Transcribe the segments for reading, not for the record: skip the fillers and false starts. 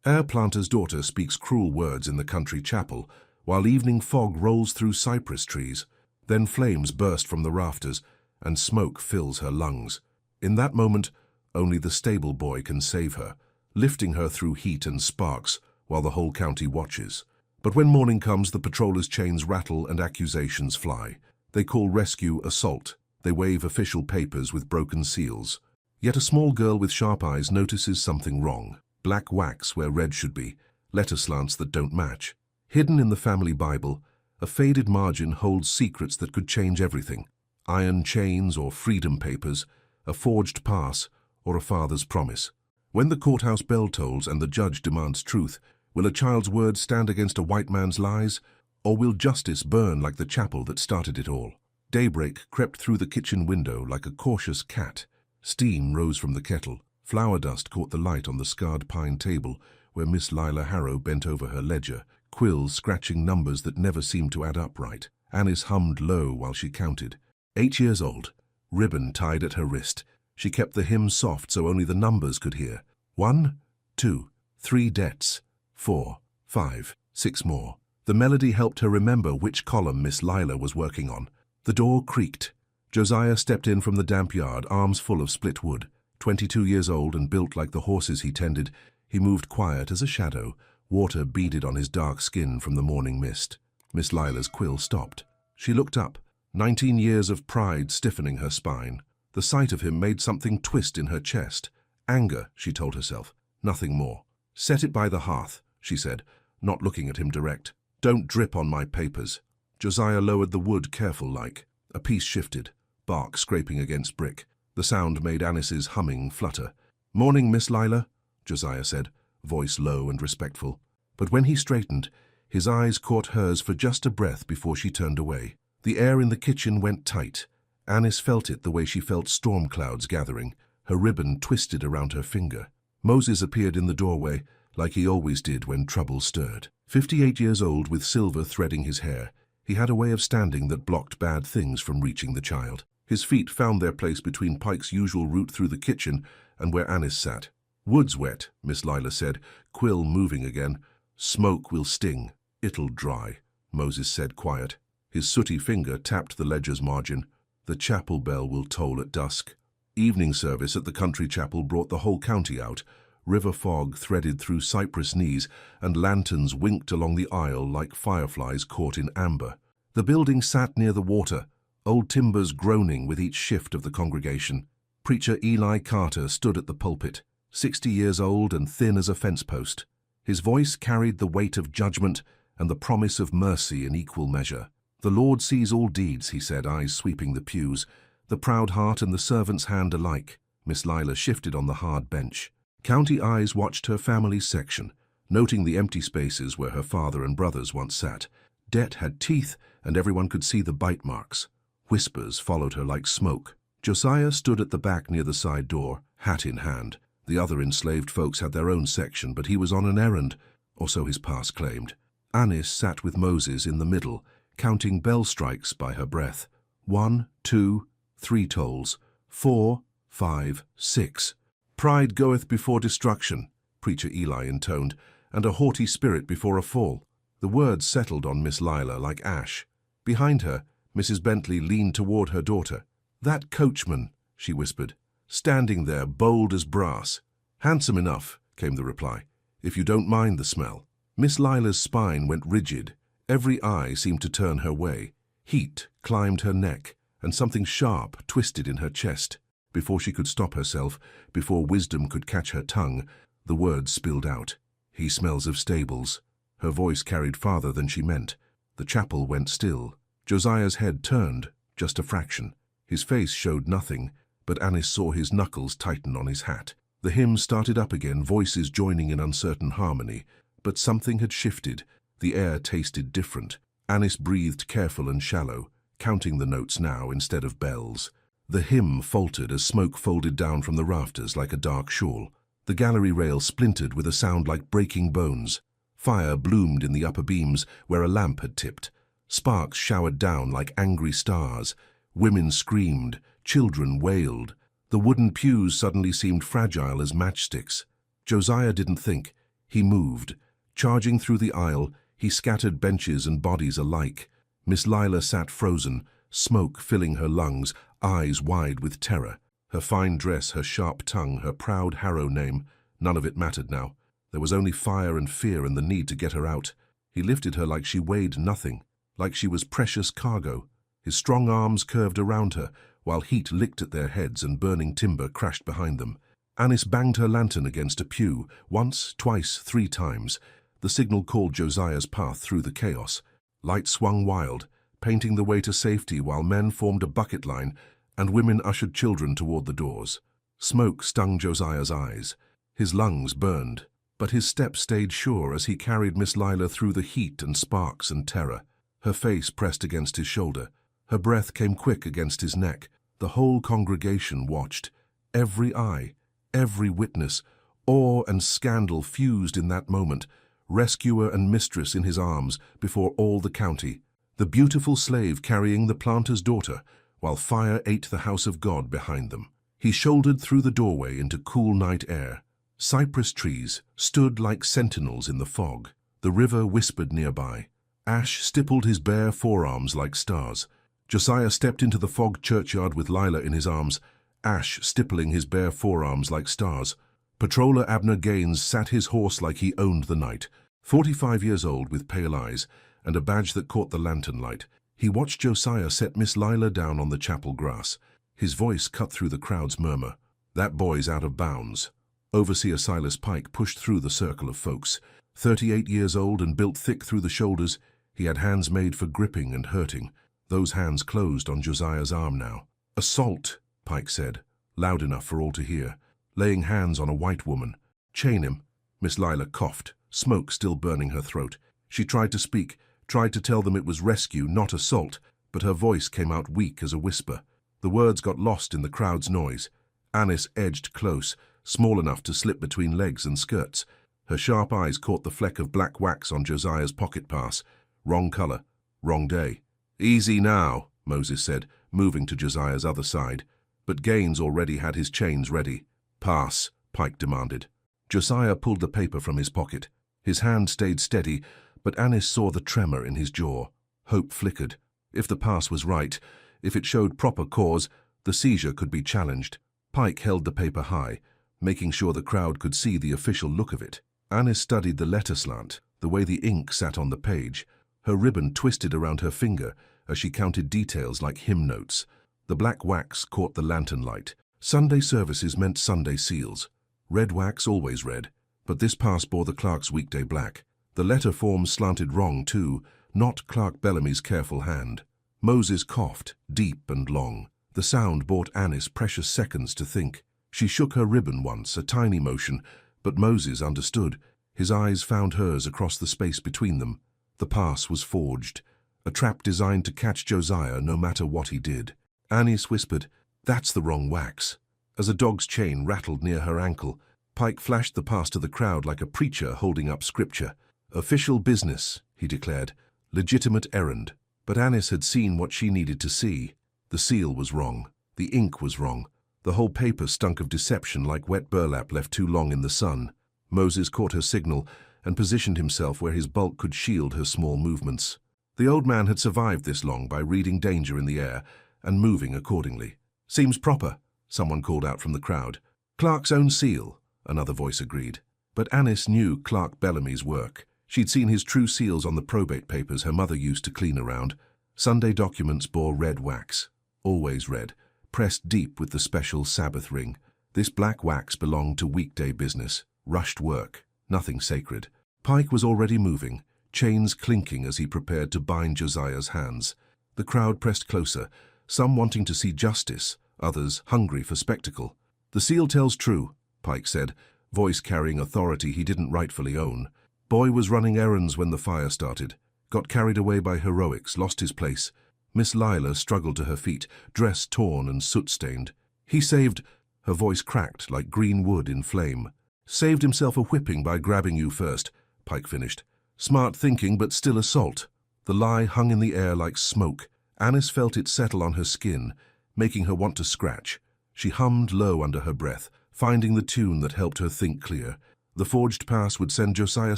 Air planter's daughter speaks cruel words in the country chapel, while evening fog rolls through cypress trees. Then flames burst from the rafters, and smoke fills her lungs. In that moment, only the stable boy can save her, lifting her through heat and sparks, while the whole county watches. But when morning comes, the patrollers' chains rattle and accusations fly. They call rescue assault. They wave official papers with broken seals. Yet a small girl with sharp eyes notices something wrong. Black wax where red should be, letter slants that don't match. Hidden in the family Bible, a faded margin holds secrets that could change everything. Iron chains or freedom papers, a forged pass, or a father's promise. When the courthouse bell tolls and the judge demands truth, will a child's word stand against a white man's lies? Or will justice burn like the chapel that started it all? Daybreak crept through the kitchen window like a cautious cat. Steam rose from the kettle. Flour dust caught the light on the scarred pine table where Miss Lila Harrow bent over her ledger, quills scratching numbers that never seemed to add up right. Annis hummed low while she counted. 8 years old, ribbon tied at her wrist. She kept the hymn soft so only the numbers could hear. 1, 2, 3 debts. 4, 5, 6 more. The melody helped her remember which column Miss Lila was working on. The door creaked. Josiah stepped in from the damp yard, arms full of split wood. 22 years old and built like the horses he tended, he moved quiet as a shadow, water beaded on his dark skin from the morning mist. Miss Lila's quill stopped. She looked up, 19 years of pride stiffening her spine. The sight of him made something twist in her chest. Anger, she told herself, nothing more. Set it by the hearth, she said, not looking at him direct. Don't drip on my papers. Josiah lowered the wood careful-like. A piece shifted, bark scraping against brick. The sound made Annis's humming flutter. Morning, Miss Lila, Josiah said, voice low and respectful. But when he straightened, his eyes caught hers for just a breath before she turned away. The air in the kitchen went tight. Annis felt it the way she felt storm clouds gathering, her ribbon twisted around her finger. Moses appeared in the doorway, like he always did when trouble stirred. 58 years old with silver threading his hair, he had a way of standing that blocked bad things from reaching the child. His feet found their place between Pike's usual route through the kitchen and where Annis sat. Wood's wet, Miss Lila said, quill moving again. Smoke will sting. It'll dry, Moses said quiet. His sooty finger tapped the ledger's margin. The chapel bell will toll at dusk. Evening service at the country chapel brought the whole county out. River fog threaded through cypress knees, and lanterns winked along the aisle like fireflies caught in amber. The building sat near the water, old timbers groaning with each shift of the congregation. Preacher Eli Carter stood at the pulpit, 60 years old and thin as a fence post. His voice carried the weight of judgment and the promise of mercy in equal measure. The Lord sees all deeds, he said, eyes sweeping the pews, the proud heart and the servant's hand alike. Miss Lila shifted on the hard bench. County eyes watched her family's section, noting the empty spaces where her father and brothers once sat. Debt had teeth, and everyone could see the bite marks. Whispers followed her like smoke. Josiah stood at the back near the side door, hat in hand. The other enslaved folks had their own section, but he was on an errand, or so his past claimed. Annis sat with Moses in the middle, counting bell strikes by her breath. 1, 2, 3 tolls. 4, 5, 6. Pride goeth before destruction, Preacher Eli intoned, and a haughty spirit before a fall. The words settled on Miss Lila like ash. Behind her, Mrs. Bentley leaned toward her daughter. That coachman, she whispered, standing there bold as brass. Handsome enough, came the reply, if you don't mind the smell. Miss Lila's spine went rigid. Every eye seemed to turn her way. Heat climbed her neck, and something sharp twisted in her chest. Before she could stop herself, before wisdom could catch her tongue, the words spilled out. He smells of stables. Her voice carried farther than she meant. The chapel went still. Josiah's head turned, just a fraction. His face showed nothing, but Annis saw his knuckles tighten on his hat. The hymn started up again, voices joining in uncertain harmony. But something had shifted. The air tasted different. Annis breathed careful and shallow, counting the notes now instead of bells. The hymn faltered as smoke folded down from the rafters like a dark shawl. The gallery rail splintered with a sound like breaking bones. Fire bloomed in the upper beams where a lamp had tipped. Sparks showered down like angry stars. Women screamed. Children wailed. The wooden pews suddenly seemed fragile as matchsticks. Josiah didn't think. He moved. Charging through the aisle, he scattered benches and bodies alike. Miss Lila sat frozen, smoke filling her lungs, eyes wide with terror. Her fine dress, her sharp tongue, her proud Harrow name, none of it mattered now. There was only fire and fear and the need to get her out. He lifted her like she weighed nothing, like she was precious cargo. His strong arms curved around her, while heat licked at their heads and burning timber crashed behind them. Anis banged her lantern against a pew, once, twice, 3 times. The signal called Josiah's path through the chaos. Light swung wild, painting the way to safety while men formed a bucket line and women ushered children toward the doors. Smoke stung Josiah's eyes. His lungs burned, but his step stayed sure as he carried Miss Lila through the heat and sparks and terror. Her face pressed against his shoulder. Her breath came quick against his neck. The whole congregation watched. Every eye, every witness, awe and scandal fused in that moment. Rescuer and mistress in his arms before all the county. The beautiful slave carrying the planter's daughter, while fire ate the house of God behind them. He shouldered through the doorway into cool night air. Cypress trees stood like sentinels in the fog. The river whispered nearby. Ash stippled his bare forearms like stars. Josiah stepped into the fog churchyard with Lila in his arms, Ash stippling his bare forearms like stars. Patroller Abner Gaines sat his horse like he owned the night. 45 years old with pale eyes and a badge that caught the lantern light. He watched Josiah set Miss Lila down on the chapel grass. His voice cut through the crowd's murmur. "That boy's out of bounds." Overseer Silas Pike pushed through the circle of folks. 38 years old and built thick through the shoulders, he had hands made for gripping and hurting. Those hands closed on Josiah's arm now. "Assault," Pike said, loud enough for all to hear. "Laying hands on a white woman. Chain him." Miss Lila coughed, smoke still burning her throat. She tried to speak, tried to tell them it was rescue, not assault, but her voice came out weak as a whisper. The words got lost in the crowd's noise. Anis edged close, small enough to slip between legs and skirts. Her sharp eyes caught the fleck of black wax on Josiah's pocket pass. Wrong color, wrong day. "Easy now," Moses said, moving to Josiah's other side. But Gaines already had his chains ready. "Pass," Pike demanded. Josiah pulled the paper from his pocket. His hand stayed steady, but Anis saw the tremor in his jaw. Hope flickered. If the pass was right, if it showed proper cause, the seizure could be challenged. Pike held the paper high, making sure the crowd could see the official look of it. Anis studied the letter slant, the way the ink sat on the page. Her ribbon twisted around her finger as she counted details like hymn notes. The black wax caught the lantern light. Sunday services meant Sunday seals. Red wax always red, but this pass bore the clerk's weekday black. The letter forms slanted wrong, too, not Clerk Bellamy's careful hand. Moses coughed, deep and long. The sound bought Anis precious seconds to think. She shook her ribbon once, a tiny motion, but Moses understood. His eyes found hers across the space between them. The pass was forged, a trap designed to catch Josiah no matter what he did. Anis whispered, "That's the wrong wax." As a dog's chain rattled near her ankle, Pike flashed the pass to the crowd like a preacher holding up scripture. "Official business," he declared. "Legitimate errand." But Anis had seen what she needed to see. The seal was wrong. The ink was wrong. The whole paper stunk of deception like wet burlap left too long in the sun. Moses caught her signal and positioned himself where his bulk could shield her small movements. The old man had survived this long by reading danger in the air and moving accordingly. "Seems proper," someone called out from the crowd. "Clark's own seal," another voice agreed. But Anis knew Clerk Bellamy's work. She'd seen his true seals on the probate papers her mother used to clean around. Sunday documents bore red wax, always red, pressed deep with the special Sabbath ring. This black wax belonged to weekday business, rushed work, nothing sacred. Pike was already moving, chains clinking as he prepared to bind Josiah's hands. The crowd pressed closer, some wanting to see justice, others hungry for spectacle. "The seal tells true," Pike said, voice carrying authority he didn't rightfully own. "Boy was running errands when the fire started. Got carried away by heroics, lost his place." Miss Lila struggled to her feet, dress torn and soot-stained. "He saved—" her voice cracked like green wood in flame. "Saved himself a whipping by grabbing you first," Pike finished. "Smart thinking, but still assault." The lie hung in the air like smoke. Anis felt it settle on her skin, making her want to scratch. She hummed low under her breath, finding the tune that helped her think clear. The forged pass would send Josiah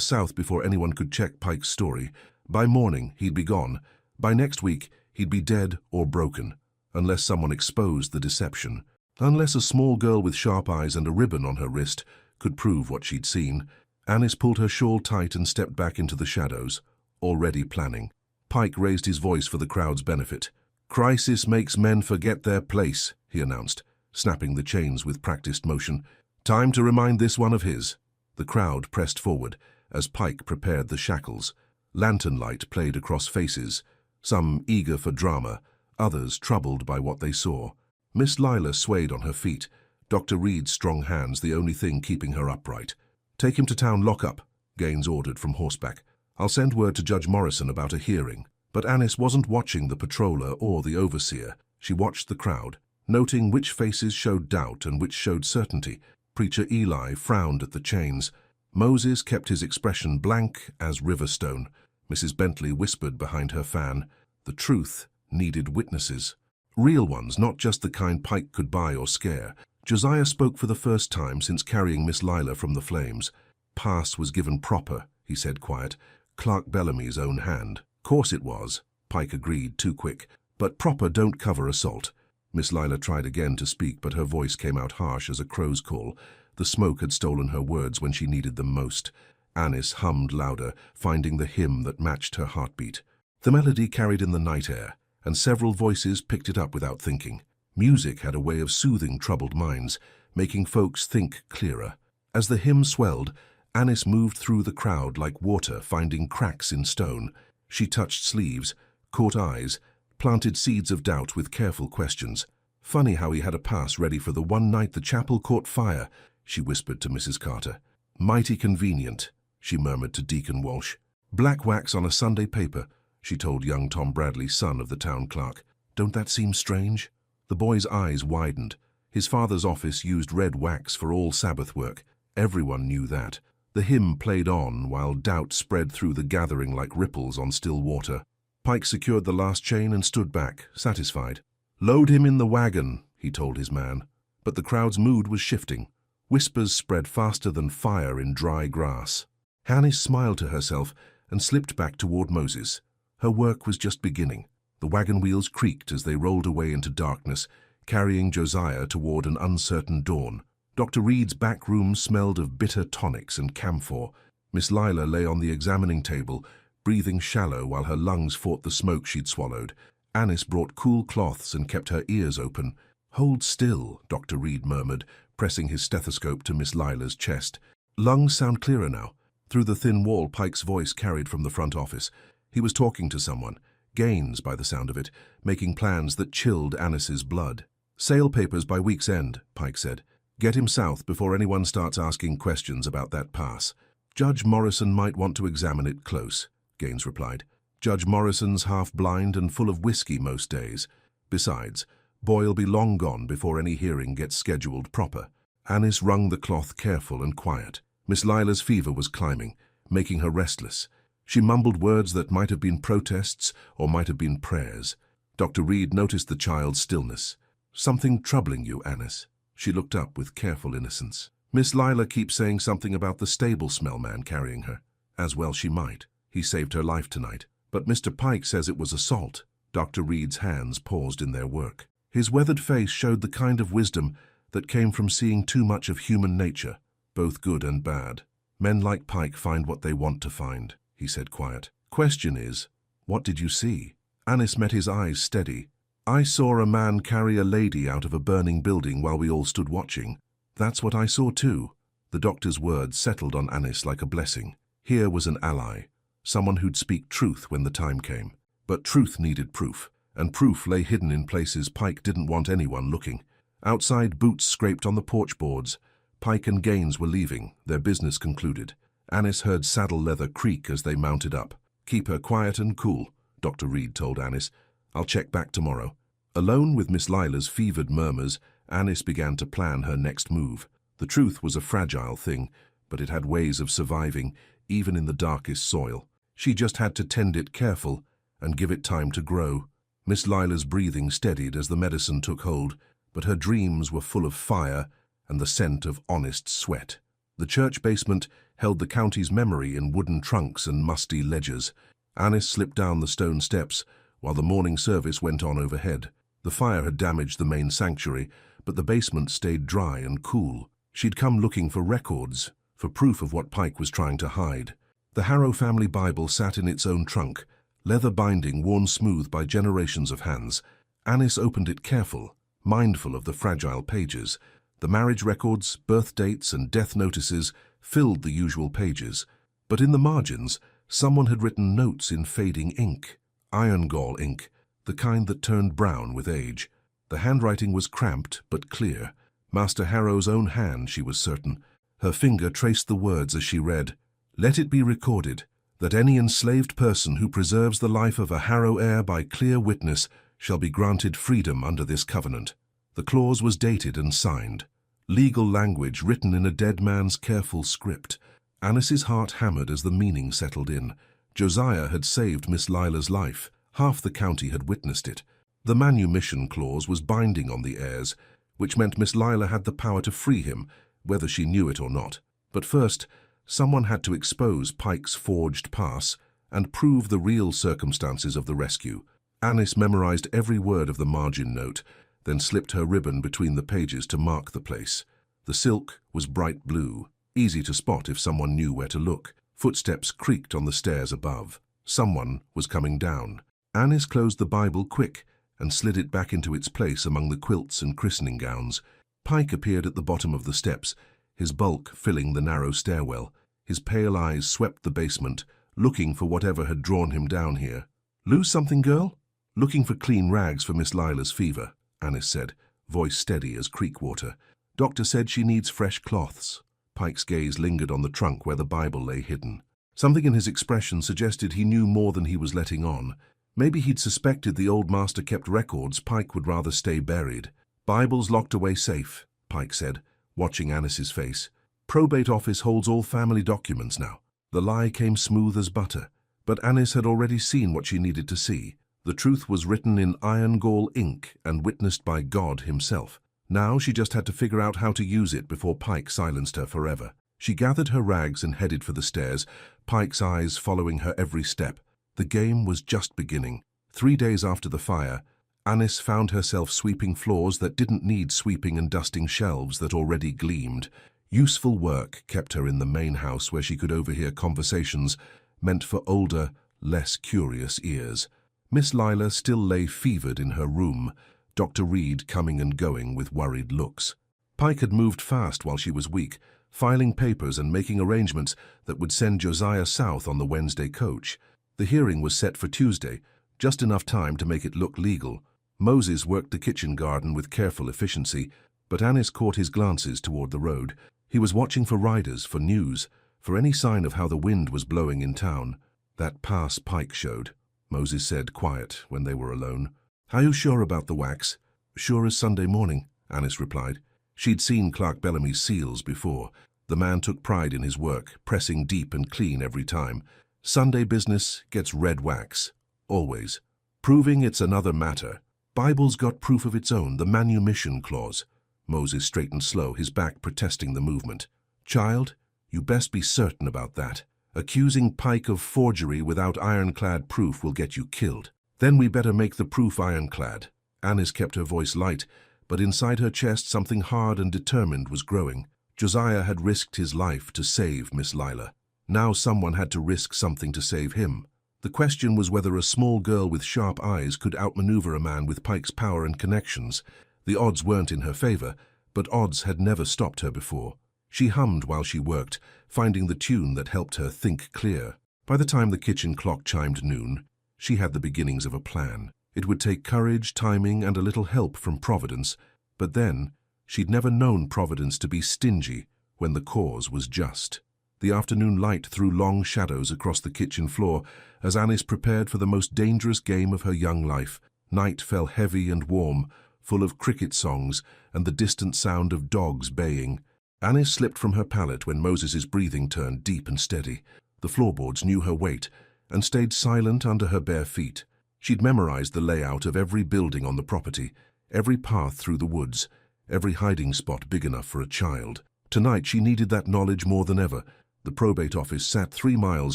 south before anyone could check Pike's story. By morning, he'd be gone. By next week, he'd be dead or broken, unless someone exposed the deception. Unless a small girl with sharp eyes and a ribbon on her wrist could prove what she'd seen. Annis pulled her shawl tight and stepped back into the shadows, already planning. Pike raised his voice for the crowd's benefit. "Crisis makes men forget their place," he announced, snapping the chains with practiced motion. "Time to remind this one of his." The crowd pressed forward as Pike prepared the shackles. Lantern light played across faces, some eager for drama, others troubled by what they saw. Miss Lila swayed on her feet, Dr. Reed's strong hands the only thing keeping her upright. "Take him to town lockup," Gaines ordered from horseback. "I'll send word to Judge Morrison about a hearing." But Annis wasn't watching the patroller or the overseer. She watched the crowd, noting which faces showed doubt and which showed certainty. Preacher Eli frowned at the chains. Moses kept his expression blank as Riverstone. Mrs. Bentley whispered behind her fan. The truth needed witnesses. Real ones, not just the kind Pike could buy or scare. Josiah spoke for the first time since carrying Miss Lila from the flames. "Pass was given proper," he said quiet. "Clark Bellamy's own hand." "Course it was," Pike agreed, too quick. "But proper don't cover assault." Miss Lila tried again to speak, but her voice came out harsh as a crow's call. The smoke had stolen her words when she needed them most. Annis hummed louder, finding the hymn that matched her heartbeat. The melody carried in the night air, and several voices picked it up without thinking. Music had a way of soothing troubled minds, making folks think clearer. As the hymn swelled, Annis moved through the crowd like water finding cracks in stone. She touched sleeves, caught eyes, planted seeds of doubt with careful questions. "Funny how he had a pass ready for the one night the chapel caught fire," she whispered to Mrs. Carter. "Mighty convenient," she murmured to Deacon Walsh. "Black wax on a Sunday paper," she told young Tom Bradley, son of the town clerk. "Don't that seem strange?" The boy's eyes widened. His father's office used red wax for all Sabbath work. Everyone knew that. The hymn played on while doubt spread through the gathering like ripples on still water. Pike secured the last chain and stood back, satisfied. "Load him in the wagon," he told his man. But the crowd's mood was shifting. Whispers spread faster than fire in dry grass. Annis smiled to herself and slipped back toward Moses. Her work was just beginning. The wagon wheels creaked as they rolled away into darkness, carrying Josiah toward an uncertain dawn. Dr. Reed's back room smelled of bitter tonics and camphor. Miss Lila lay on the examining table, breathing shallow while her lungs fought the smoke she'd swallowed. Annis brought cool cloths and kept her ears open. "Hold still," Dr. Reed murmured, pressing his stethoscope to Miss Lila's chest. "Lungs sound clearer now." Through the thin wall, Pike's voice carried from the front office. He was talking to someone, Gaines by the sound of it, making plans that chilled Annis's blood. "Sale papers by week's end," Pike said. "Get him south before anyone starts asking questions about that pass." "Judge Morrison might want to examine it close," Gaines replied. "Judge Morrison's half-blind and full of whiskey most days. Besides, Boy'll be long gone before any hearing gets scheduled proper." Annis wrung the cloth careful and quiet. Miss Lila's fever was climbing, making her restless. She mumbled words that might have been protests or might have been prayers. Dr. Reed noticed the child's stillness. "Something troubling you, Annis?" She looked up with careful innocence. "Miss Lila keeps saying something about the stable smell man carrying her. As well she might. He saved her life tonight. But Mr. Pike says it was assault." Dr. Reed's hands paused in their work. His weathered face showed the kind of wisdom that came from seeing too much of human nature, both good and bad. "Men like Pike find what they want to find," he said quiet. "Question is, what did you see?" Annis met his eyes steady. "I saw a man carry a lady out of a burning building while we all stood watching. That's what I saw too." The doctor's words settled on Annis like a blessing. Here was an ally, someone who'd speak truth when the time came. But truth needed proof, and proof lay hidden in places Pike didn't want anyone looking. Outside, boots scraped on the porch boards. Pike and Gaines were leaving, their business concluded. Annis heard saddle leather creak as they mounted up. "Keep her quiet and cool," Dr. Reed told Annis. "I'll check back tomorrow." Alone with Miss Lila's fevered murmurs, Annis began to plan her next move. The truth was a fragile thing, but it had ways of surviving, even in the darkest soil. She just had to tend it careful and give it time to grow. Miss Lila's breathing steadied as the medicine took hold, but her dreams were full of fire and the scent of honest sweat. The church basement held the county's memory in wooden trunks and musty ledgers. Annis slipped down the stone steps while the morning service went on overhead. The fire had damaged the main sanctuary, but the basement stayed dry and cool. She'd come looking for records, for proof of what Pike was trying to hide. The Harrow family Bible sat in its own trunk, leather binding worn smooth by generations of hands. Annis opened it careful, mindful of the fragile pages. The marriage records, birth dates, and death notices filled the usual pages. But in the margins, someone had written notes in fading ink, iron gall ink, the kind that turned brown with age. The handwriting was cramped but clear. Master Harrow's own hand, she was certain. Her finger traced the words as she read, "Let it be recorded that any enslaved person who preserves the life of a Harrow heir by clear witness shall be granted freedom under this covenant." The clause was dated and signed. Legal language written in a dead man's careful script. Annis's heart hammered as the meaning settled in. Josiah had saved Miss Lila's life. Half the county had witnessed it. The manumission clause was binding on the heirs, which meant Miss Lila had the power to free him, whether she knew it or not. But first, someone had to expose Pike's forged pass and prove the real circumstances of the rescue. Annis memorized every word of the margin note, then slipped her ribbon between the pages to mark the place. The silk was bright blue, easy to spot if someone knew where to look. Footsteps creaked on the stairs above. Someone was coming down. Annis closed the Bible quick and slid it back into its place among the quilts and christening gowns. Pike appeared at the bottom of the steps, his bulk filling the narrow stairwell. His pale eyes swept the basement, looking for whatever had drawn him down here. "Lose something, girl?" "Looking for clean rags for Miss Lila's fever," Annis said, voice steady as creek water. "Doctor said she needs fresh cloths." Pike's gaze lingered on the trunk where the Bible lay hidden. Something in his expression suggested he knew more than he was letting on. Maybe he'd suspected the old master kept records Pike would rather stay buried. "Bible's locked away safe," Pike said, watching Annis's face. "Probate office holds all family documents now." The lie came smooth as butter, but Annis had already seen what she needed to see. The truth was written in iron gall ink and witnessed by God himself. Now she just had to figure out how to use it before Pike silenced her forever. She gathered her rags and headed for the stairs, Pike's eyes following her every step. The game was just beginning. 3 days after the fire, Annis found herself sweeping floors that didn't need sweeping and dusting shelves that already gleamed. Useful work kept her in the main house where she could overhear conversations meant for older, less curious ears. Miss Lila still lay fevered in her room, Dr. Reed coming and going with worried looks. Pike had moved fast while she was weak, filing papers and making arrangements that would send Josiah south on the Wednesday coach. The hearing was set for Tuesday, just enough time to make it look legal. Moses worked the kitchen garden with careful efficiency, but Annis caught his glances toward the road. He was watching for riders, for news, for any sign of how the wind was blowing in town. "That pass Pike showed," Moses said, quiet, when they were alone. "Are you sure about the wax?" "Sure as Sunday morning," Annis replied. She'd seen Clark Bellamy's seals before. The man took pride in his work, pressing deep and clean every time. Sunday business gets red wax. Always. Proving it's another matter. Bible's got proof of its own, the manumission clause. Moses straightened slow, his back protesting the movement. "Child, you best be certain about that. Accusing Pike of forgery without ironclad proof will get you killed. Then we better make the proof ironclad." Annis kept her voice light, but inside her chest something hard and determined was growing. Josiah had risked his life to save Miss Lila. Now someone had to risk something to save him. The question was whether a small girl with sharp eyes could outmaneuver a man with Pike's power and connections. The odds weren't in her favor, but odds had never stopped her before. She hummed while she worked, finding the tune that helped her think clear. By the time the kitchen clock chimed noon, she had the beginnings of a plan. It would take courage, timing, and a little help from Providence, but then she'd never known Providence to be stingy when the cause was just. The afternoon light threw long shadows across the kitchen floor as Annis prepared for the most dangerous game of her young life. Night fell heavy and warm, full of cricket songs and the distant sound of dogs baying. Annis slipped from her pallet when Moses's breathing turned deep and steady. The floorboards knew her weight and stayed silent under her bare feet. She'd memorized the layout of every building on the property, every path through the woods, every hiding spot big enough for a child. Tonight she needed that knowledge more than ever. The probate office sat 3 miles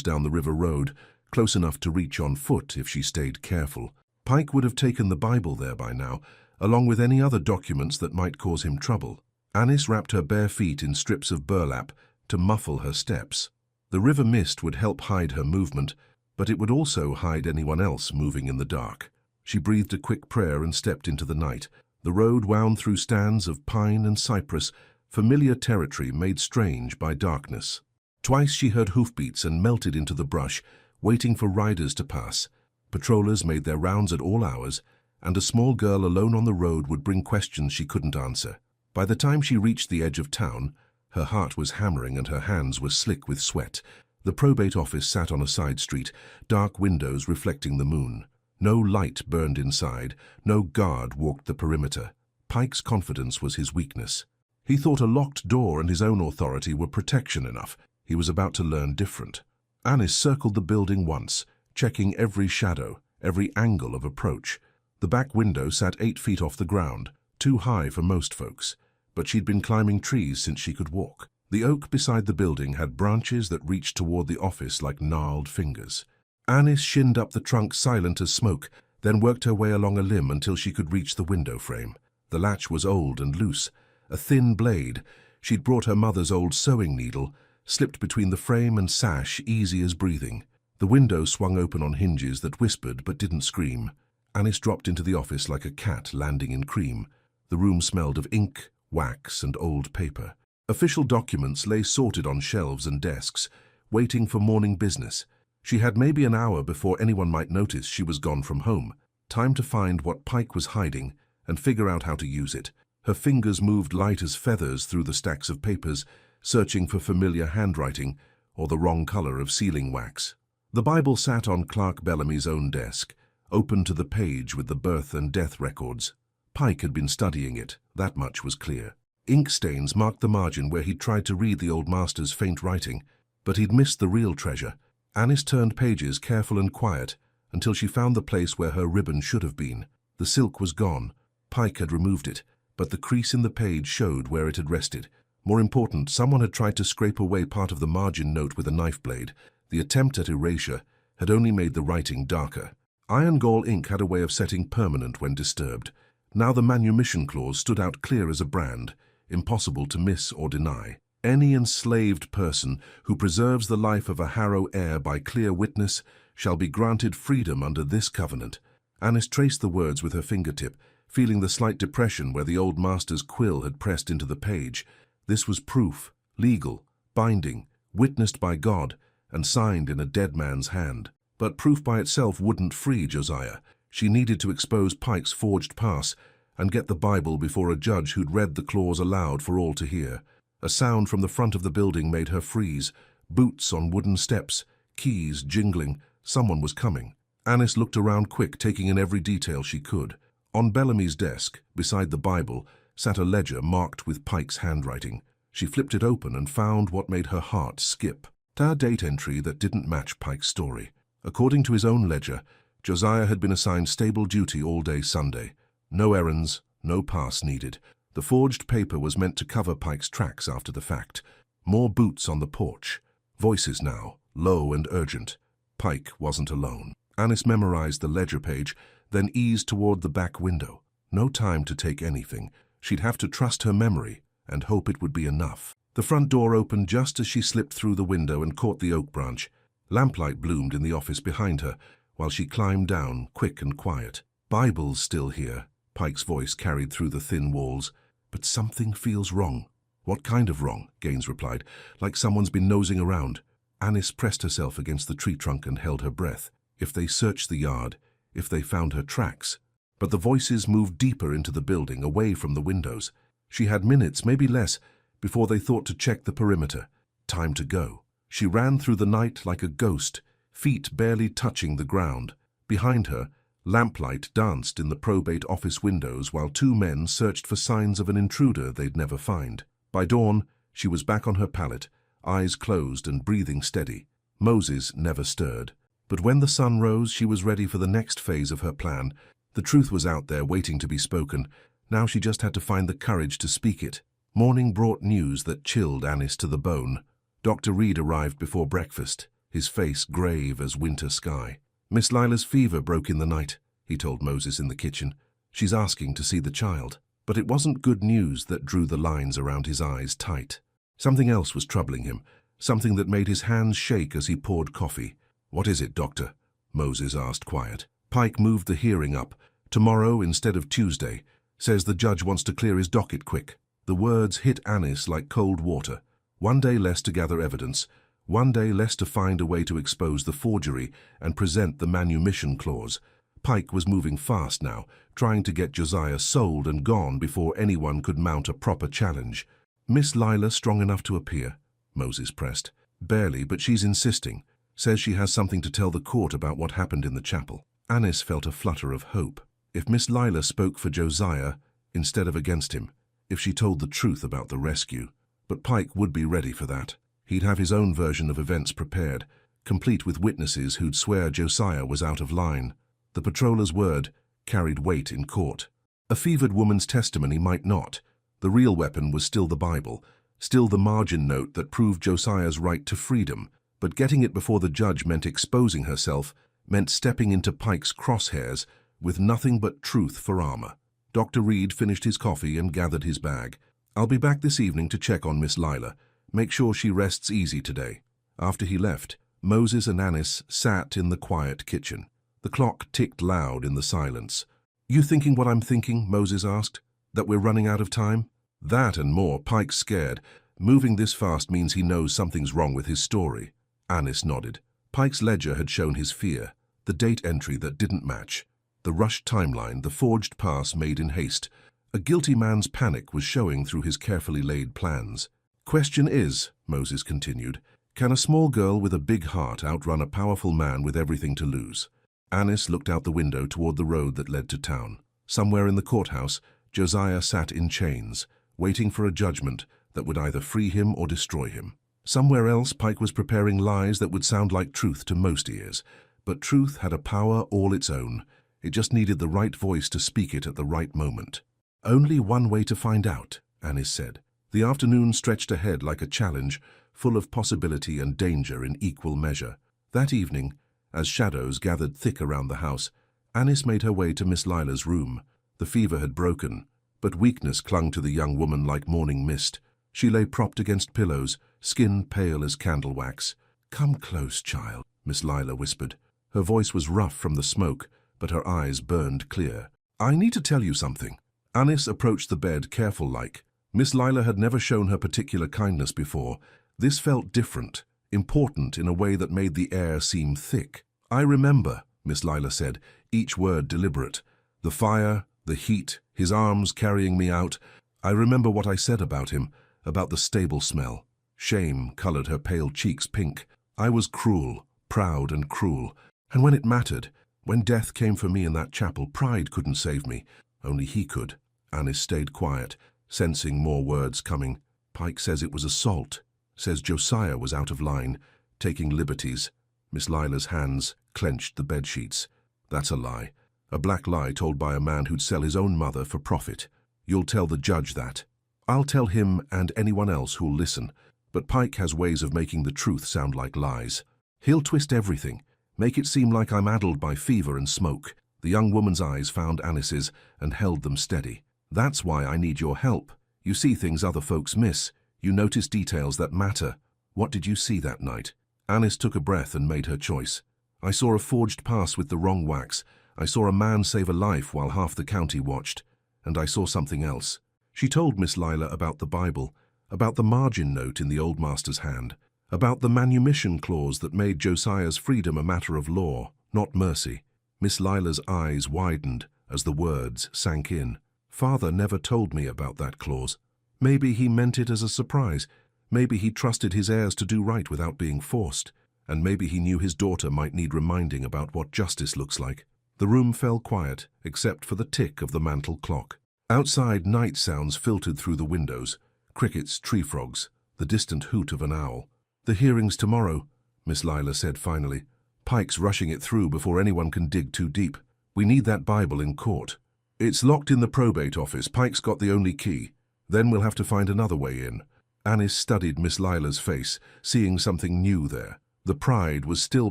down the river road, close enough to reach on foot if she stayed careful. Pike would have taken the Bible there by now, along with any other documents that might cause him trouble. Annis wrapped her bare feet in strips of burlap to muffle her steps. The river mist would help hide her movement, but it would also hide anyone else moving in the dark. She breathed a quick prayer and stepped into the night. The road wound through stands of pine and cypress, familiar territory made strange by darkness. Twice she heard hoofbeats and melted into the brush, waiting for riders to pass. Patrollers made their rounds at all hours, and a small girl alone on the road would bring questions she couldn't answer. By the time she reached the edge of town, her heart was hammering and her hands were slick with sweat. The probate office sat on a side street, dark windows reflecting the moon. No light burned inside, no guard walked the perimeter. Pike's confidence was his weakness. He thought a locked door and his own authority were protection enough. He was about to learn different. Annis circled the building once, checking every shadow, every angle of approach. The back window sat 8 feet off the ground, too high for most folks, but she'd been climbing trees since she could walk. The oak beside the building had branches that reached toward the office like gnarled fingers. Annis shinned up the trunk silent as smoke, then worked her way along a limb until she could reach the window frame. The latch was old and loose, a thin blade. She'd brought her mother's old sewing needle, slipped between the frame and sash, easy as breathing. The window swung open on hinges that whispered but didn't scream. Annis dropped into the office like a cat landing in cream. The room smelled of ink, wax, and old paper. Official documents lay sorted on shelves and desks, waiting for morning business. She had maybe an hour before anyone might notice she was gone from home. Time to find what Pike was hiding and figure out how to use it. Her fingers moved light as feathers through the stacks of papers, searching for familiar handwriting or the wrong color of sealing wax. The Bible sat on Clark Bellamy's own desk, open to the page with the birth and death records. Pike had been studying it, that much was clear. Ink stains marked the margin where he'd tried to read the old master's faint writing, but he'd missed the real treasure. Annis turned pages, careful and quiet, until she found the place where her ribbon should have been. The silk was gone. Pike had removed it, but the crease in the page showed where it had rested. More important, someone had tried to scrape away part of the margin note with a knife blade. The attempt at erasure had only made the writing darker. Iron gall ink had a way of setting permanent when disturbed. Now the manumission clause stood out clear as a brand, impossible to miss or deny. Any enslaved person who preserves the life of a Harrow heir by clear witness shall be granted freedom under this covenant. Annis traced the words with her fingertip, feeling the slight depression where the old master's quill had pressed into the page. This was proof, legal, binding, witnessed by God, and signed in a dead man's hand. But proof by itself wouldn't free Josiah. She needed to expose Pike's forged pass and get the Bible before a judge who'd read the clause aloud for all to hear. A sound from the front of the building made her freeze. Boots on wooden steps, keys jingling. Someone was coming. Annis looked around quick, taking in every detail she could. On Bellamy's desk, beside the Bible, sat a ledger marked with Pike's handwriting. She flipped it open and found what made her heart skip. A date entry that didn't match Pike's story. According to his own ledger, Josiah had been assigned stable duty all day Sunday. No errands, no pass needed. The forged paper was meant to cover Pike's tracks after the fact. More boots on the porch. Voices now, low and urgent. Pike wasn't alone. Annis memorized the ledger page, then eased toward the back window. No time to take anything. She'd have to trust her memory and hope it would be enough. The front door opened just as she slipped through the window and caught the oak branch. Lamplight bloomed in the office behind her, while she climbed down, quick and quiet. "Bible's still here," Pike's voice carried through the thin walls. "But something feels wrong." "What kind of wrong?" Gaines replied. "Like someone's been nosing around." Annis pressed herself against the tree trunk and held her breath. If they searched the yard, if they found her tracks. But the voices moved deeper into the building, away from the windows. She had minutes, maybe less, before they thought to check the perimeter. Time to go. She ran through the night like a ghost, feet barely touching the ground. Behind her, lamplight danced in the probate office windows while 2 men searched for signs of an intruder they'd never find. By dawn, she was back on her pallet, eyes closed and breathing steady. Moses never stirred. But when the sun rose, she was ready for the next phase of her plan. The truth was out there waiting to be spoken. Now she just had to find the courage to speak it. Morning brought news that chilled Anis to the bone. Dr. Reed arrived before breakfast, his face grave as winter sky. "Miss Lila's fever broke in the night," he told Moses in the kitchen. "She's asking to see the child." But it wasn't good news that drew the lines around his eyes tight. Something else was troubling him, something that made his hands shake as he poured coffee. "What is it, doctor?" Moses asked quiet. "Pike moved the hearing up. Tomorrow instead of Tuesday. Says the judge wants to clear his docket quick." The words hit Anis like cold water. One day less to gather evidence, one day less to find a way to expose the forgery and present the manumission clause. Pike was moving fast now, trying to get Josiah sold and gone before anyone could mount a proper challenge. "Miss Lila strong enough to appear?" Moses pressed. "Barely, but she's insisting. Says she has something to tell the court about what happened in the chapel." Anis felt a flutter of hope. If Miss Lila spoke for Josiah instead of against him, if she told the truth about the rescue. But Pike would be ready for that. He'd have his own version of events prepared, complete with witnesses who'd swear Josiah was out of line. The patroller's word carried weight in court. A fevered woman's testimony might not. The real weapon was still the Bible, still the margin note that proved Josiah's right to freedom. But getting it before the judge meant exposing herself, meant stepping into Pike's crosshairs with nothing but truth for armor. Dr. Reed finished his coffee and gathered his bag. "I'll be back this evening to check on Miss Lila. Make sure she rests easy today." After he left, Moses and Anis sat in the quiet kitchen. The clock ticked loud in the silence. "You thinking what I'm thinking?" Moses asked. "That we're running out of time?" "That and more." Pike's scared. "Moving this fast means he knows something's wrong with his story." Anis nodded. Pike's ledger had shown his fear, the date entry that didn't match, the rushed timeline, the forged pass made in haste. A guilty man's panic was showing through his carefully laid plans. "Question is," Moses continued, "can a small girl with a big heart outrun a powerful man with everything to lose?" Anis looked out the window toward the road that led to town. Somewhere in the courthouse, Josiah sat in chains, waiting for a judgment that would either free him or destroy him. Somewhere else, Pike was preparing lies that would sound like truth to most ears. But truth had a power all its own. It just needed the right voice to speak it at the right moment. "Only one way to find out," Anis said. The afternoon stretched ahead like a challenge, full of possibility and danger in equal measure. That evening, as shadows gathered thick around the house, Anis made her way to Miss Lila's room. The fever had broken, but weakness clung to the young woman like morning mist. She lay propped against pillows, skin pale as candle wax. "Come close, child," Miss Lila whispered. Her voice was rough from the smoke, but her eyes burned clear. "I need to tell you something." Anis approached the bed careful-like. Miss Lila had never shown her particular kindness before. This felt different, important in a way that made the air seem thick. "I remember," Miss Lila said, each word deliberate. "The fire, the heat, his arms carrying me out. I remember what I said about him, about the stable smell." Shame colored her pale cheeks pink. "I was cruel, proud and cruel. And when it mattered, when death came for me in that chapel, pride couldn't save me. Only he could." Anis stayed quiet, sensing more words coming. "Pike says it was assault. Says Josiah was out of line, taking liberties." Miss Lila's hands clenched the bedsheets. "That's a lie. A black lie told by a man who'd sell his own mother for profit. You'll tell the judge that." "I'll tell him and anyone else who'll listen. But Pike has ways of making the truth sound like lies. He'll twist everything, make it seem like I'm addled by fever and smoke." The young woman's eyes found Anis's and held them steady. "That's why I need your help. You see things other folks miss. You notice details that matter. What did you see that night?" Anis took a breath and made her choice. "I saw a forged pass with the wrong wax. I saw a man save a life while half the county watched. And I saw something else." She told Miss Lila about the Bible, about the margin note in the old master's hand, about the manumission clause that made Josiah's freedom a matter of law, not mercy. Miss Lila's eyes widened as the words sank in. "Father never told me about that clause. Maybe he meant it as a surprise. Maybe he trusted his heirs to do right without being forced. And maybe he knew his daughter might need reminding about what justice looks like." The room fell quiet, except for the tick of the mantel clock. Outside, night sounds filtered through the windows. Crickets, tree frogs, the distant hoot of an owl. "The hearing's tomorrow," Miss Lila said finally. "Pike's rushing it through before anyone can dig too deep. We need that Bible in court." "It's locked in the probate office. Pike's got the only key." Then we'll have to find another way in. Anis studied Miss Lila's face, seeing something new there. The pride was still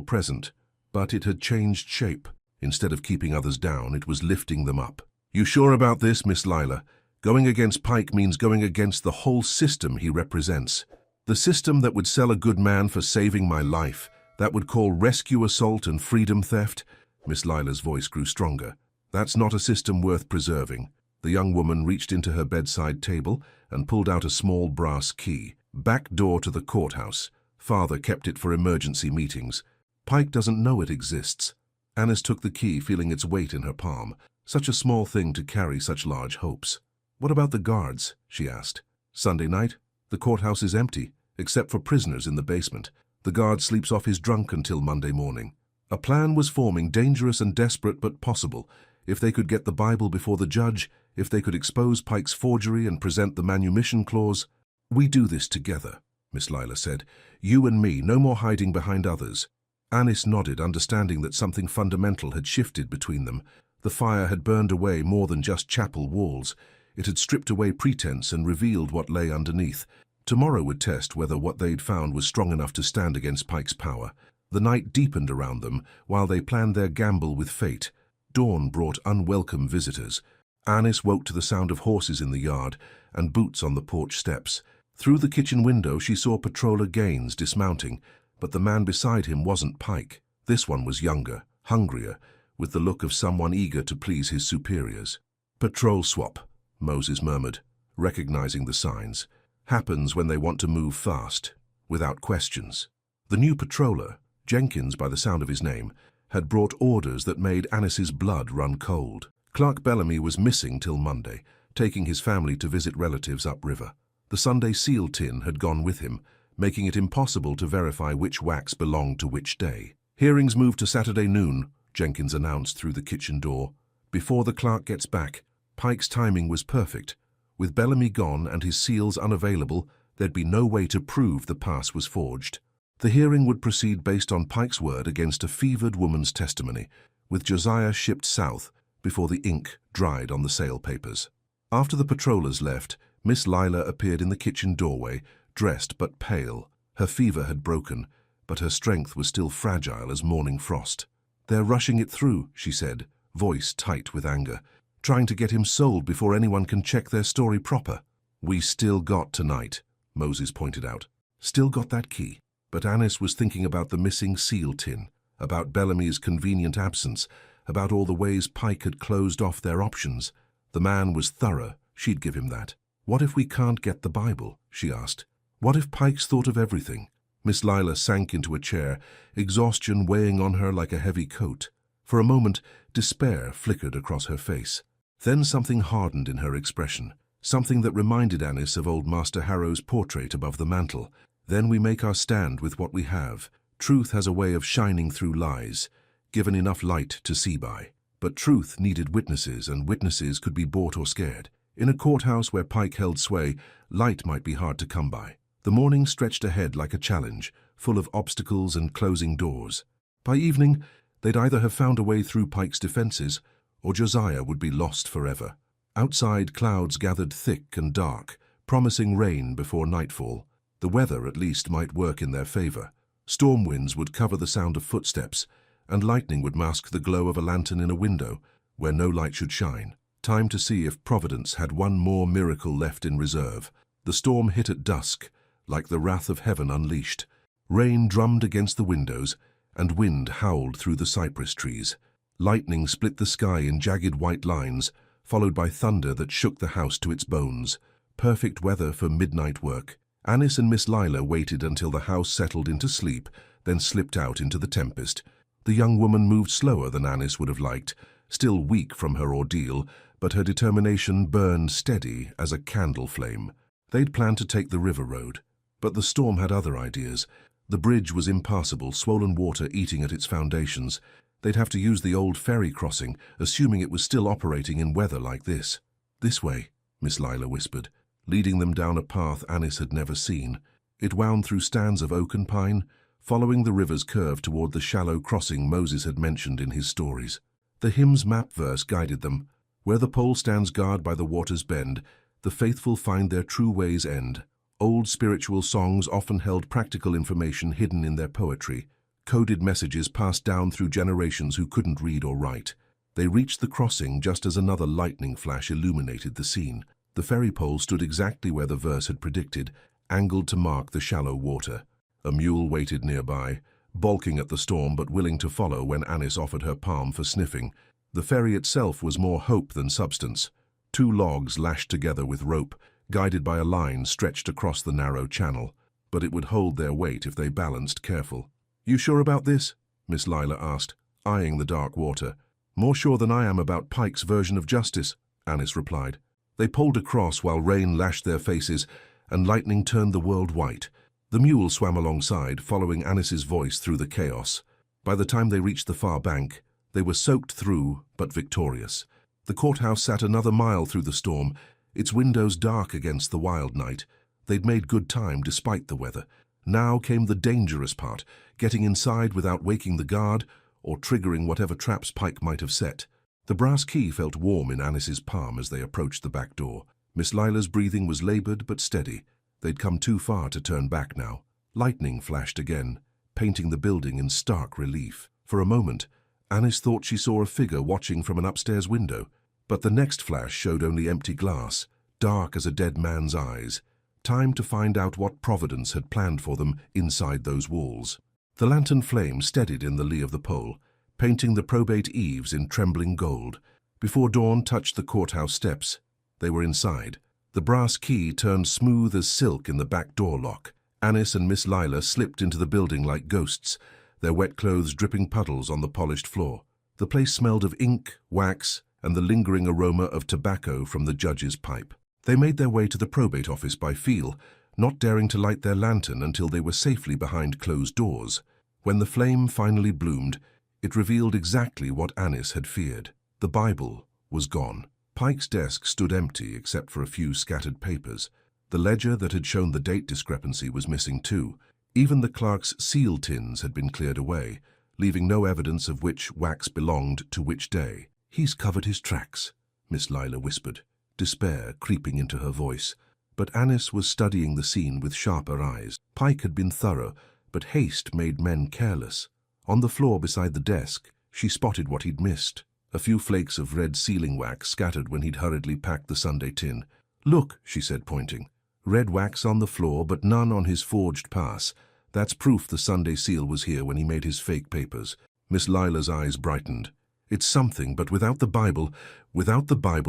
present, but it had changed shape. Instead of keeping others down, it was lifting them up. You sure about this, Miss Lila? Going against Pike means going against the whole system he represents. The system that would sell a good man for saving my life, that would call rescue assault and freedom theft. Miss Lila's voice grew stronger. That's not a system worth preserving. The young woman reached into her bedside table and pulled out a small brass key. Back door to the courthouse. Father kept it for emergency meetings. Pike doesn't know it exists. Anis took the key, feeling its weight in her palm. Such a small thing to carry such large hopes. What about the guards? She asked. Sunday night? The courthouse is empty, except for prisoners in the basement. The guard sleeps off his drunk until Monday morning. A plan was forming, dangerous and desperate but possible. If they could get the Bible before the judge, if they could expose Pike's forgery and present the manumission clause. We do this together, Miss Lila said. You and me, no more hiding behind others. Anis nodded, understanding that something fundamental had shifted between them. The fire had burned away more than just chapel walls. It had stripped away pretense and revealed what lay underneath. Tomorrow would test whether what they'd found was strong enough to stand against Pike's power. The night deepened around them while they planned their gamble with fate. Dawn brought unwelcome visitors. Anis woke to the sound of horses in the yard and boots on the porch steps. Through the kitchen window she saw Patroller Gaines dismounting, but the man beside him wasn't Pike. This one was younger, hungrier, with the look of someone eager to please his superiors. Patrol swap, Moses murmured, recognizing the signs. Happens when they want to move fast, without questions. The new patroller, Jenkins by the sound of his name, had brought orders that made Anis's blood run cold. Clark Bellamy was missing till Monday, taking his family to visit relatives upriver. The Sunday seal tin had gone with him, making it impossible to verify which wax belonged to which day. Hearings moved to Saturday noon, Jenkins announced through the kitchen door. Before the clerk gets back, Pike's timing was perfect. With Bellamy gone and his seals unavailable, there'd be no way to prove the pass was forged. The hearing would proceed based on Pike's word against a fevered woman's testimony, with Josiah shipped south before the ink dried on the sale papers. After the patrollers left, Miss Lila appeared in the kitchen doorway, dressed but pale. Her fever had broken, but her strength was still fragile as morning frost. They're rushing it through, she said, voice tight with anger, trying to get him sold before anyone can check their story proper. We still got tonight, Moses pointed out. Still got that key. But Anis was thinking about the missing seal tin, about Bellamy's convenient absence, about all the ways Pike had closed off their options. The man was thorough, she'd give him that. What if we can't get the Bible? She asked. What if Pike's thought of everything? Miss Lila sank into a chair, exhaustion weighing on her like a heavy coat. For a moment, despair flickered across her face. Then something hardened in her expression, something that reminded Anis of old Master Harrow's portrait above the mantel. Then we make our stand with what we have. Truth has a way of shining through lies, given enough light to see by. But truth needed witnesses, and witnesses could be bought or scared. In a courthouse where Pike held sway, light might be hard to come by. The morning stretched ahead like a challenge, full of obstacles and closing doors. By evening, they'd either have found a way through Pike's defenses, or Josiah would be lost forever. Outside, clouds gathered thick and dark, promising rain before nightfall. The weather, at least, might work in their favor. Storm winds would cover the sound of footsteps, and lightning would mask the glow of a lantern in a window, where no light should shine. Time to see if Providence had one more miracle left in reserve. The storm hit at dusk, like the wrath of heaven unleashed. Rain drummed against the windows, and wind howled through the cypress trees. Lightning split the sky in jagged white lines, followed by thunder that shook the house to its bones. Perfect weather for midnight work. Anis and Miss Lila waited until the house settled into sleep, then slipped out into the tempest. The young woman moved slower than Anis would have liked, still weak from her ordeal, but her determination burned steady as a candle flame. They'd planned to take the river road, but the storm had other ideas. The bridge was impassable, swollen water eating at its foundations. They'd have to use the old ferry crossing, assuming it was still operating in weather like this. This way, Miss Lila whispered, leading them down a path Anis had never seen. It wound through stands of oak and pine, following the river's curve toward the shallow crossing Moses had mentioned in his stories. The hymn's map verse guided them. Where the pole stands guard by the water's bend, the faithful find their true way's end. Old spiritual songs often held practical information hidden in their poetry, coded messages passed down through generations who couldn't read or write. They reached the crossing just as another lightning flash illuminated the scene. The ferry pole stood exactly where the verse had predicted, angled to mark the shallow water. A mule waited nearby, balking at the storm but willing to follow when Anis offered her palm for sniffing. The ferry itself was more hope than substance. 2 logs lashed together with rope, guided by a line stretched across the narrow channel. But it would hold their weight if they balanced careful. "You sure about this?" Miss Lila asked, eyeing the dark water. "More sure than I am about Pike's version of justice," Anis replied. They poled across while rain lashed their faces and lightning turned the world white. The mule swam alongside, following Anis's voice through the chaos. By the time they reached the far bank, they were soaked through, but victorious. The courthouse sat another mile through the storm, its windows dark against the wild night. They'd made good time despite the weather. Now came the dangerous part, getting inside without waking the guard or triggering whatever traps Pike might have set. The brass key felt warm in Anis's palm as they approached the back door. Miss Lila's breathing was labored but steady. They'd come too far to turn back now. Lightning flashed again, painting the building in stark relief. For a moment, Anis thought she saw a figure watching from an upstairs window, but the next flash showed only empty glass, dark as a dead man's eyes. Time to find out what Providence had planned for them inside those walls. The lantern flame steadied in the lee of the pole, painting the probate eaves in trembling gold. Before dawn touched the courthouse steps, they were inside. The brass key turned smooth as silk in the back door lock. Anis and Miss Lila slipped into the building like ghosts, their wet clothes dripping puddles on the polished floor. The place smelled of ink, wax, and the lingering aroma of tobacco from the judge's pipe. They made their way to the probate office by feel, not daring to light their lantern until they were safely behind closed doors. When the flame finally bloomed, it revealed exactly what Anis had feared. The Bible was gone. Pike's desk stood empty except for a few scattered papers. The ledger that had shown the date discrepancy was missing too. Even the clerk's seal tins had been cleared away, leaving no evidence of which wax belonged to which day. "He's covered his tracks," Miss Lila whispered, despair creeping into her voice. But Anis was studying the scene with sharper eyes. Pike had been thorough, but haste made men careless. On the floor beside the desk, she spotted what he'd missed. A few flakes of red sealing wax scattered when he'd hurriedly packed the Sunday tin. "Look," she said, pointing. "Red wax on the floor, but none on his forged pass. That's proof the Sunday seal was here when he made his fake papers." Miss Lila's eyes brightened. "It's something, but without the Bible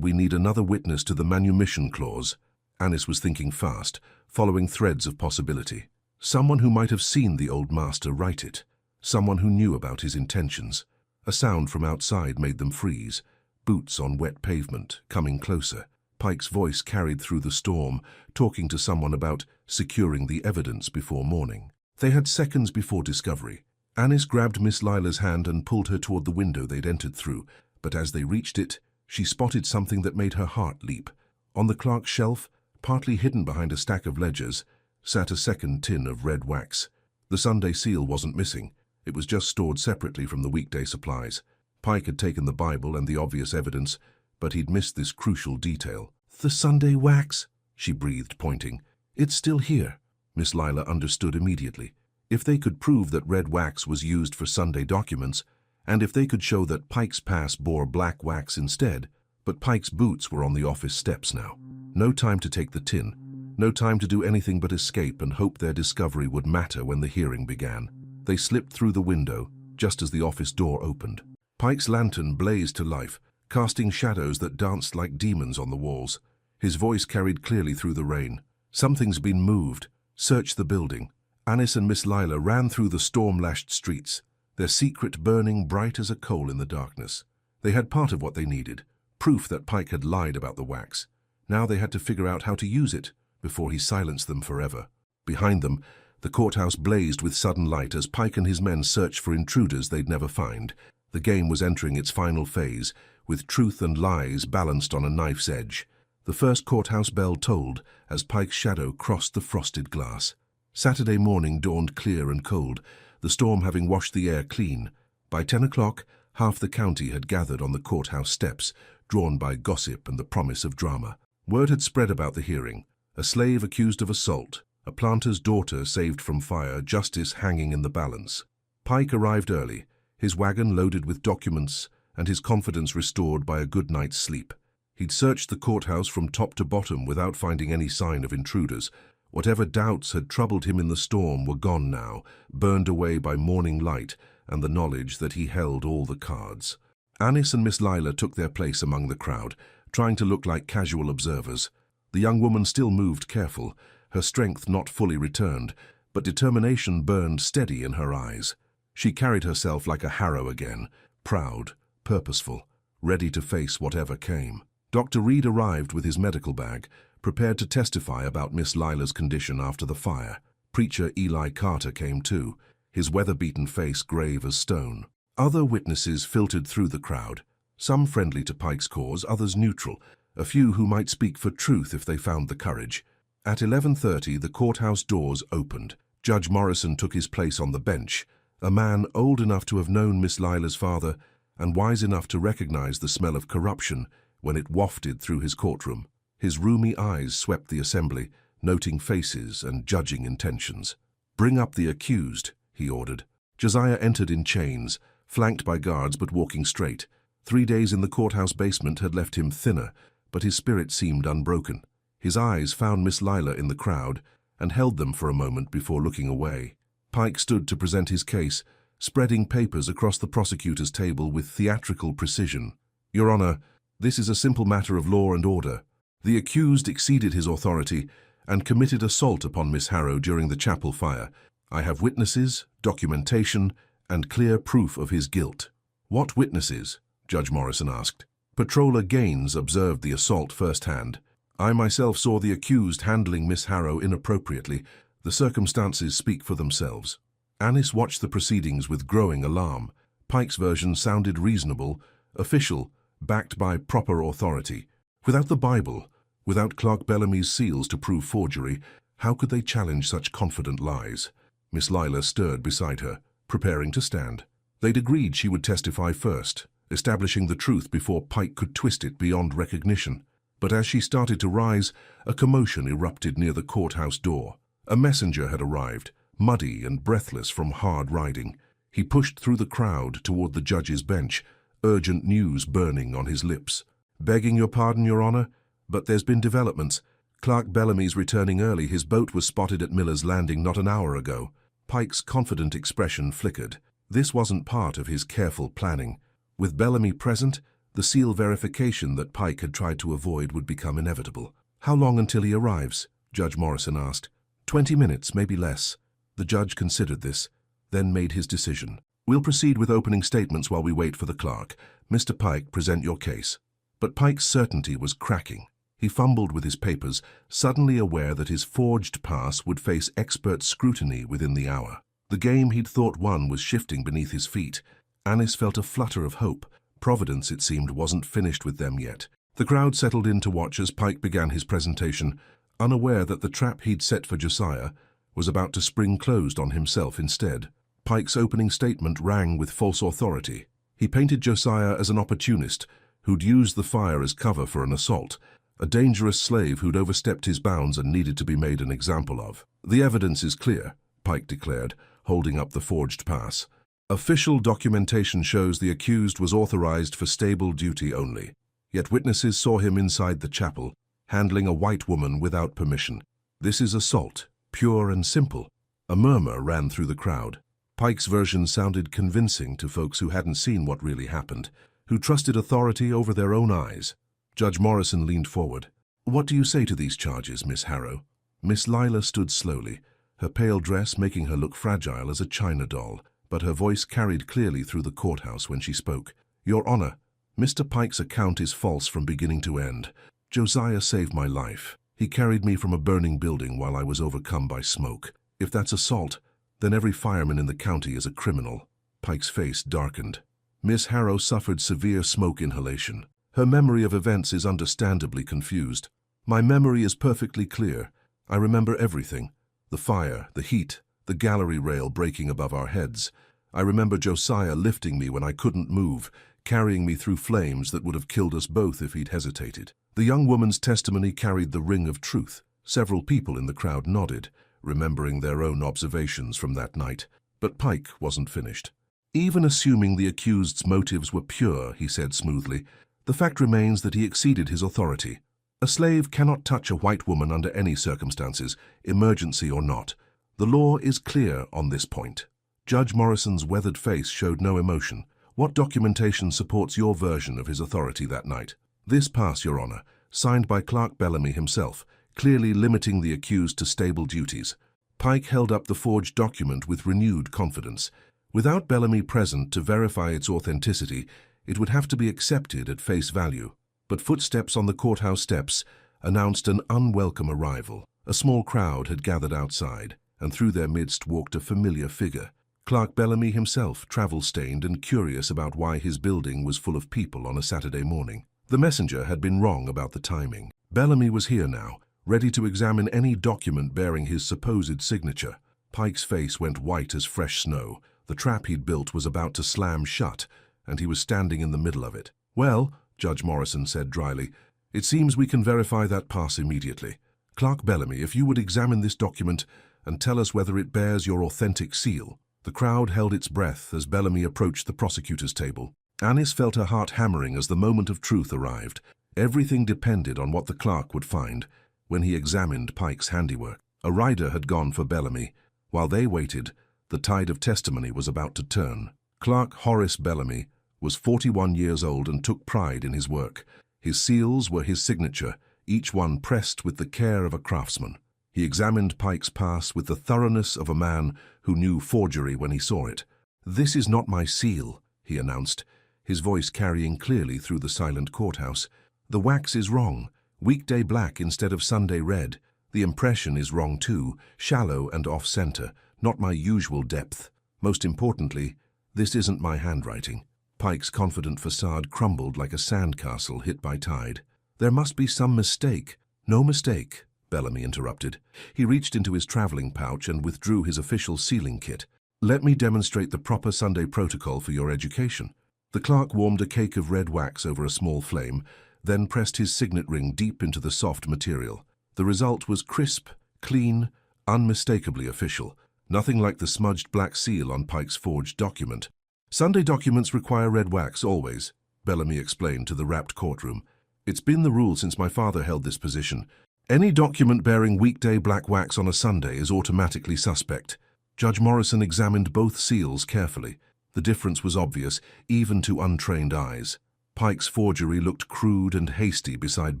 we need another witness to the manumission clause." Anis was thinking fast, following threads of possibility. Someone who might have seen the old master write it. Someone who knew about his intentions. A sound from outside made them freeze. Boots on wet pavement, coming closer. Pike's voice carried through the storm, talking to someone about securing the evidence before morning. They had seconds before discovery. Anis grabbed Miss Lila's hand and pulled her toward the window they'd entered through, but as they reached it, she spotted something that made her heart leap. On the clerk's shelf, partly hidden behind a stack of ledgers, sat a second tin of red wax. The Sunday seal wasn't missing. It was just stored separately from the weekday supplies. Pike had taken the Bible and the obvious evidence, but he'd missed this crucial detail. "The Sunday wax," she breathed, pointing. "It's still here." Miss Lila understood immediately. If they could prove that red wax was used for Sunday documents, and if they could show that Pike's pass bore black wax instead, but Pike's boots were on the office steps now. No time to take the tin. No time to do anything but escape and hope their discovery would matter when the hearing began. They slipped through the window, just as the office door opened. Pike's lantern blazed to life, casting shadows that danced like demons on the walls. His voice carried clearly through the rain. "Something's been moved. Search the building." Anis and Miss Lila ran through the storm-lashed streets, their secret burning bright as a coal in the darkness. They had part of what they needed, proof that Pike had lied about the wax. Now they had to figure out how to use it before he silenced them forever. Behind them, the courthouse blazed with sudden light as Pike and his men searched for intruders they'd never find. The game was entering its final phase, with truth and lies balanced on a knife's edge. The first courthouse bell tolled as Pike's shadow crossed the frosted glass. Saturday morning dawned clear and cold, the storm having washed the air clean. By 10 o'clock, half the county had gathered on the courthouse steps, drawn by gossip and the promise of drama. Word had spread about the hearing. A slave accused of assault, a planter's daughter saved from fire, justice hanging in the balance. Pike arrived early, his wagon loaded with documents and his confidence restored by a good night's sleep. He'd searched the courthouse from top to bottom without finding any sign of intruders. Whatever doubts had troubled him in the storm were gone now, burned away by morning light and the knowledge that he held all the cards. Anis and Miss Lila took their place among the crowd, trying to look like casual observers. The young woman still moved careful, her strength not fully returned, but determination burned steady in her eyes. She carried herself like a harrow again, proud, purposeful, ready to face whatever came. Dr. Reed arrived with his medical bag, prepared to testify about Miss Lila's condition after the fire. Preacher Eli Carter came too, his weather-beaten face grave as stone. Other witnesses filtered through the crowd, some friendly to Pike's cause, others neutral, a few who might speak for truth if they found the courage. At 11:30, the courthouse doors opened. Judge Morrison took his place on the bench, a man old enough to have known Miss Lila's father and wise enough to recognize the smell of corruption when it wafted through his courtroom. His rheumy eyes swept the assembly, noting faces and judging intentions. "Bring up the accused," he ordered. Josiah entered in chains, flanked by guards but walking straight. 3 days in the courthouse basement had left him thinner, but his spirit seemed unbroken. His eyes found Miss Lila in the crowd and held them for a moment before looking away. Pike stood to present his case, spreading papers across the prosecutor's table with theatrical precision. "Your Honor, this is a simple matter of law and order. The accused exceeded his authority and committed assault upon Miss Harrow during the chapel fire. I have witnesses, documentation, and clear proof of his guilt." "What witnesses?" Judge Morrison asked. Patroller Gaines observed the assault firsthand. "I myself saw the accused handling Miss Harrow inappropriately. The circumstances speak for themselves." Anis watched the proceedings with growing alarm. Pike's version sounded reasonable, official, backed by proper authority. Without the Bible, without Clark Bellamy's seals to prove forgery, how could they challenge such confident lies? Miss Lila stirred beside her, preparing to stand. They'd agreed she would testify first, establishing the truth before Pike could twist it beyond recognition. But as she started to rise, a commotion erupted near the courthouse door. A messenger had arrived, muddy and breathless from hard riding. He pushed through the crowd toward the judge's bench, urgent news burning on his lips. "Begging your pardon, Your Honor, but there's been developments. Clark Bellamy's returning early. His boat was spotted at Miller's Landing not an hour ago." Pike's confident expression flickered. This wasn't part of his careful planning. With Bellamy present, the seal verification that Pike had tried to avoid would become inevitable. "How long until he arrives?" Judge Morrison asked. 20 minutes, maybe less." The judge considered this, then made his decision. "We'll proceed with opening statements while we wait for the clerk. Mr. Pike, present your case." But Pike's certainty was cracking. He fumbled with his papers, suddenly aware that his forged pass would face expert scrutiny within the hour. The game he'd thought won was shifting beneath his feet. Anis felt a flutter of hope. Providence, it seemed, wasn't finished with them yet. The crowd settled in to watch as Pike began his presentation, unaware that the trap he'd set for Josiah was about to spring closed on himself instead. Pike's opening statement rang with false authority. He painted Josiah as an opportunist who'd used the fire as cover for an assault, a dangerous slave who'd overstepped his bounds and needed to be made an example of. "The evidence is clear," Pike declared, holding up the forged pass. "Official documentation shows the accused was authorized for stable duty only. Yet witnesses saw him inside the chapel, handling a white woman without permission. This is assault, pure and simple." A murmur ran through the crowd. Pike's version sounded convincing to folks who hadn't seen what really happened, who trusted authority over their own eyes. Judge Morrison leaned forward. "What do you say to these charges, Miss Harrow?" Miss Lila stood slowly, her pale dress making her look fragile as a china doll, but her voice carried clearly through the courthouse when she spoke. "Your Honor, Mr. Pike's account is false from beginning to end. Josiah saved my life. He carried me from a burning building while I was overcome by smoke. If that's assault, then every fireman in the county is a criminal." Pike's face darkened. Miss Harrow suffered severe smoke inhalation. Her memory of events is understandably confused. "My memory is perfectly clear. I remember everything. The fire, the heat, the gallery rail breaking above our heads. I remember Josiah lifting me when I couldn't move, carrying me through flames that would have killed us both if he'd hesitated. The young woman's testimony carried the ring of truth. Several people in the crowd nodded, remembering their own observations from that night. But Pike wasn't finished. Even assuming the accused's motives were pure, he said smoothly, the fact remains that he exceeded his authority. A slave cannot touch a white woman under any circumstances, emergency or not. The law is clear on this point. Judge Morrison's weathered face showed no emotion. What documentation supports your version of his authority that night? This pass, Your Honor, signed by Clark Bellamy himself, clearly limiting the accused to stable duties. Pike held up the forged document with renewed confidence. Without Bellamy present to verify its authenticity, it would have to be accepted at face value. But footsteps on the courthouse steps announced an unwelcome arrival. A small crowd had gathered outside, and through their midst walked a familiar figure. Clark Bellamy himself, travel-stained and curious about why his building was full of people on a Saturday morning. The messenger had been wrong about the timing. Bellamy was here now, ready to examine any document bearing his supposed signature. Pike's face went white as fresh snow. The trap he'd built was about to slam shut, and he was standing in the middle of it. "Well," Judge Morrison said dryly, "it seems we can verify that pass immediately. Clark Bellamy, if you would examine this document and tell us whether it bears your authentic seal." The crowd held its breath as Bellamy approached the prosecutor's table. Annis felt her heart hammering as the moment of truth arrived. Everything depended on what the clerk would find when he examined Pike's handiwork. A rider had gone for Bellamy. While they waited, the tide of testimony was about to turn. Clark Horace Bellamy was 41 years old and took pride in his work. His seals were his signature, each one pressed with the care of a craftsman. He examined Pike's pass with the thoroughness of a man who knew forgery when he saw it. "This is not my seal," he announced, his voice carrying clearly through the silent courthouse. "The wax is wrong, weekday black instead of Sunday red. The impression is wrong too, shallow and off-center, not my usual depth. Most importantly, this isn't my handwriting." Pike's confident facade crumbled like a sandcastle hit by tide. "There must be some mistake." "No mistake," Bellamy interrupted. He reached into his traveling pouch and withdrew his official sealing kit. "Let me demonstrate the proper Sunday protocol for your education." The clerk warmed a cake of red wax over a small flame, then pressed his signet ring deep into the soft material. The result was crisp, clean, unmistakably official, nothing like the smudged black seal on Pike's forged document. "Sunday documents require red wax always," Bellamy explained to the rapt courtroom. "It's been the rule since my father held this position. Any document bearing weekday black wax on a Sunday is automatically suspect." Judge Morrison examined both seals carefully. The difference was obvious, even to untrained eyes. Pike's forgery looked crude and hasty beside